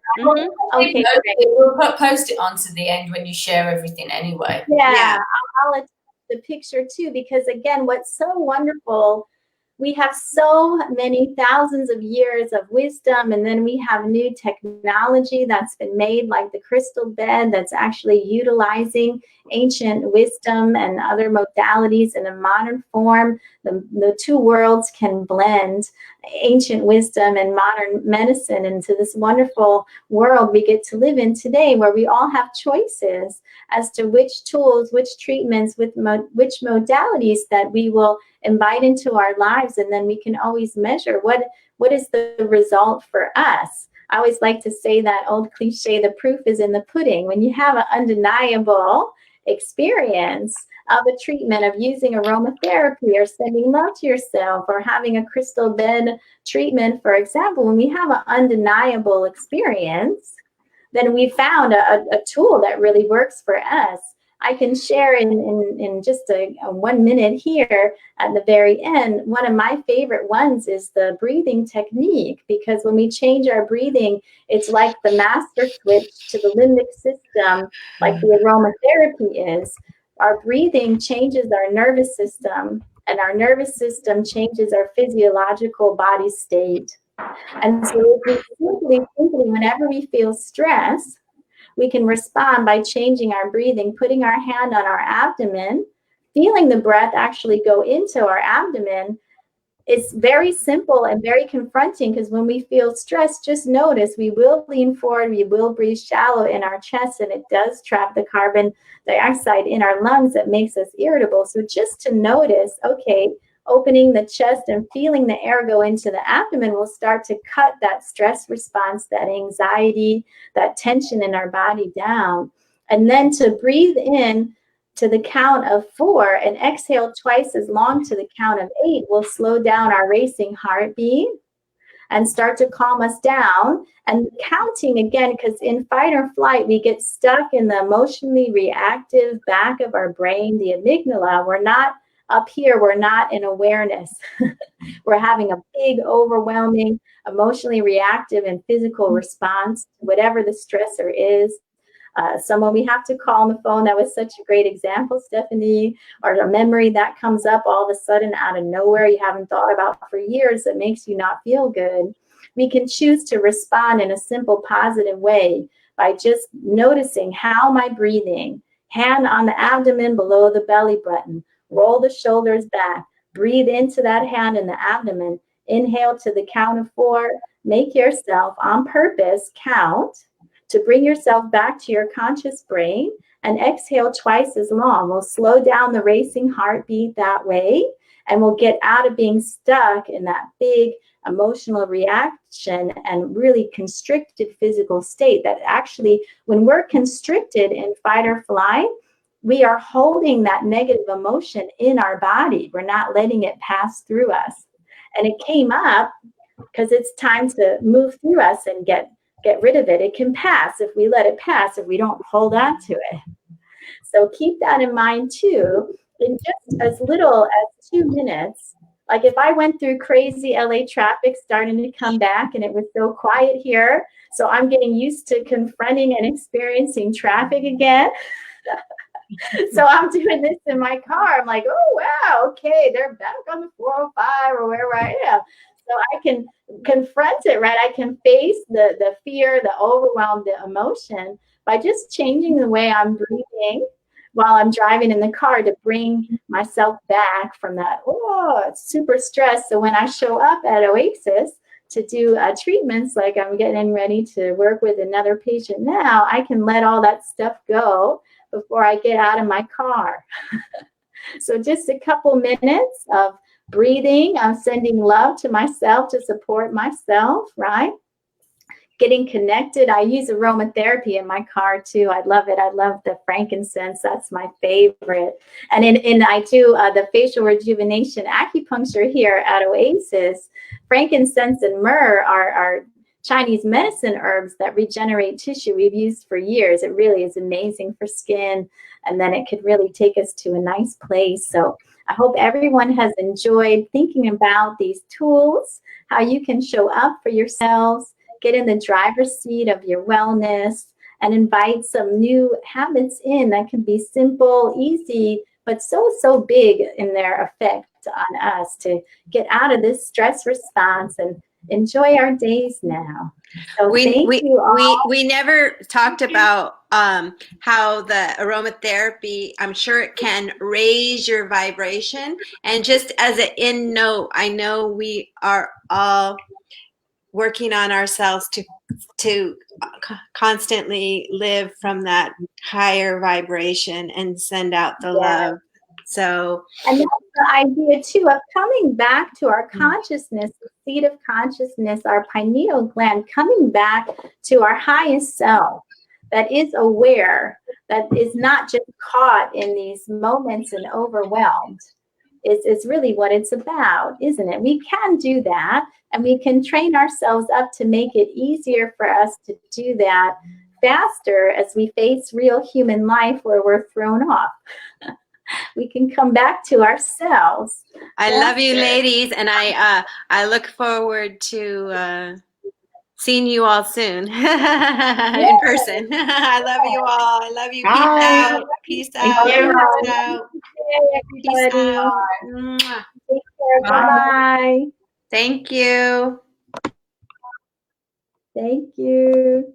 Okay, we'll post it onto the end when you share everything anyway. Yeah. I'll attach the picture too, because again, what's so wonderful, we have so many thousands of years of wisdom, and then we have new technology that's been made, like the crystal bed, that's actually utilizing ancient wisdom and other modalities in a modern form. The two worlds can blend, ancient wisdom and modern medicine, into this wonderful world we get to live in today, where we all have choices as to which tools, which treatments, which modalities that we will invite into our lives. And then we can always measure what is the result for us. I always like to say that old cliche, the proof is in the pudding. When you have an undeniable experience of a treatment, of using aromatherapy or sending love to yourself or having a crystal bed treatment, for example, when we have an undeniable experience, then we found a tool that really works for us. I can share in just a 1 minute here at the very end. One of my favorite ones is the breathing technique, because when we change our breathing, it's like the master switch to the limbic system, like the aromatherapy is. Our breathing changes our nervous system, and our nervous system changes our physiological body state. And so if we simply, whenever we feel stress, we can respond by changing our breathing, putting our hand on our abdomen, feeling the breath actually go into our abdomen. It's very simple and very confronting, because when we feel stressed, just notice we will lean forward, we will breathe shallow in our chest, and it does trap the carbon dioxide in our lungs that makes us irritable. So just to notice, okay, opening the chest and feeling the air go into the abdomen will start to cut that stress response, that anxiety, that tension in our body down. And then to breathe in to the count of 4 and exhale twice as long to the count of 8 will slow down our racing heartbeat and start to calm us down. And counting again, because in fight or flight, we get stuck in the emotionally reactive back of our brain, the amygdala. We're not up here, we're not in awareness. We're having a big, overwhelming, emotionally reactive and physical response to whatever the stressor is. Someone we have to call on the phone, that was such a great example, Stephanie, or a memory that comes up all of a sudden out of nowhere you haven't thought about for years that makes you not feel good. We can choose to respond in a simple, positive way by just noticing, how am I breathing? Hand on the abdomen below the belly button. Roll the shoulders back. Breathe into that hand in the abdomen. Inhale to the count of 4. Make yourself on purpose count to bring yourself back to your conscious brain, and exhale twice as long. We'll slow down the racing heartbeat that way, and we'll get out of being stuck in that big emotional reaction and really constricted physical state. That actually, when we're constricted in fight or flight, we are holding that negative emotion in our body. We're not letting it pass through us. And it came up because it's time to move through us and get rid of it. It can pass if we let it pass, if we don't hold on to it. So keep that in mind too. In just as little as 2 minutes, like if I went through crazy LA traffic starting to come back and it was so quiet here, so I'm getting used to confronting and experiencing traffic again. So I'm doing this in my car. I'm like, oh, wow, okay, they're back on the 405 or wherever I am. So I can confront it, right? I can face the fear, the overwhelm, the emotion by just changing the way I'm breathing while I'm driving in the car to bring myself back from that, super stressed. So when I show up at Oasis to do treatments, like I'm getting ready to work with another patient now, I can let all that stuff go before I get out of my car. So just a couple minutes of breathing. I'm sending love to myself to support myself, right? Getting connected. I use aromatherapy in my car too. I love it. I love the frankincense. That's my favorite. And I do the facial rejuvenation acupuncture here at Oasis. Frankincense and myrrh are Chinese medicine herbs that regenerate tissue we've used for years. It really is amazing for skin. And then it could really take us to a nice place. So I hope everyone has enjoyed thinking about these tools, how you can show up for yourselves, get in the driver's seat of your wellness, and invite some new habits in that can be simple, easy, but so big in their effect on us to get out of this stress response and enjoy our days now. So we never talked about how the aromatherapy, I'm sure it can raise your vibration. And just as an end note, I know we are all working on ourselves to constantly live from that higher vibration and send out the love. So, and that's the idea too of coming back to our consciousness, the seat of consciousness, our pineal gland, coming back to our highest self that is aware, that is not just caught in these moments and overwhelmed. Is really what it's about, isn't it? We can do that, and we can train ourselves up to make it easier for us to do that faster as we face real human life where we're thrown off. We can come back to ourselves. I love you, ladies, and I look forward to seeing you all soon in person. I love you all. I love you. Bye. Peace out. Peace out. Peace out. Take care. Bye. Thank you. Thank you.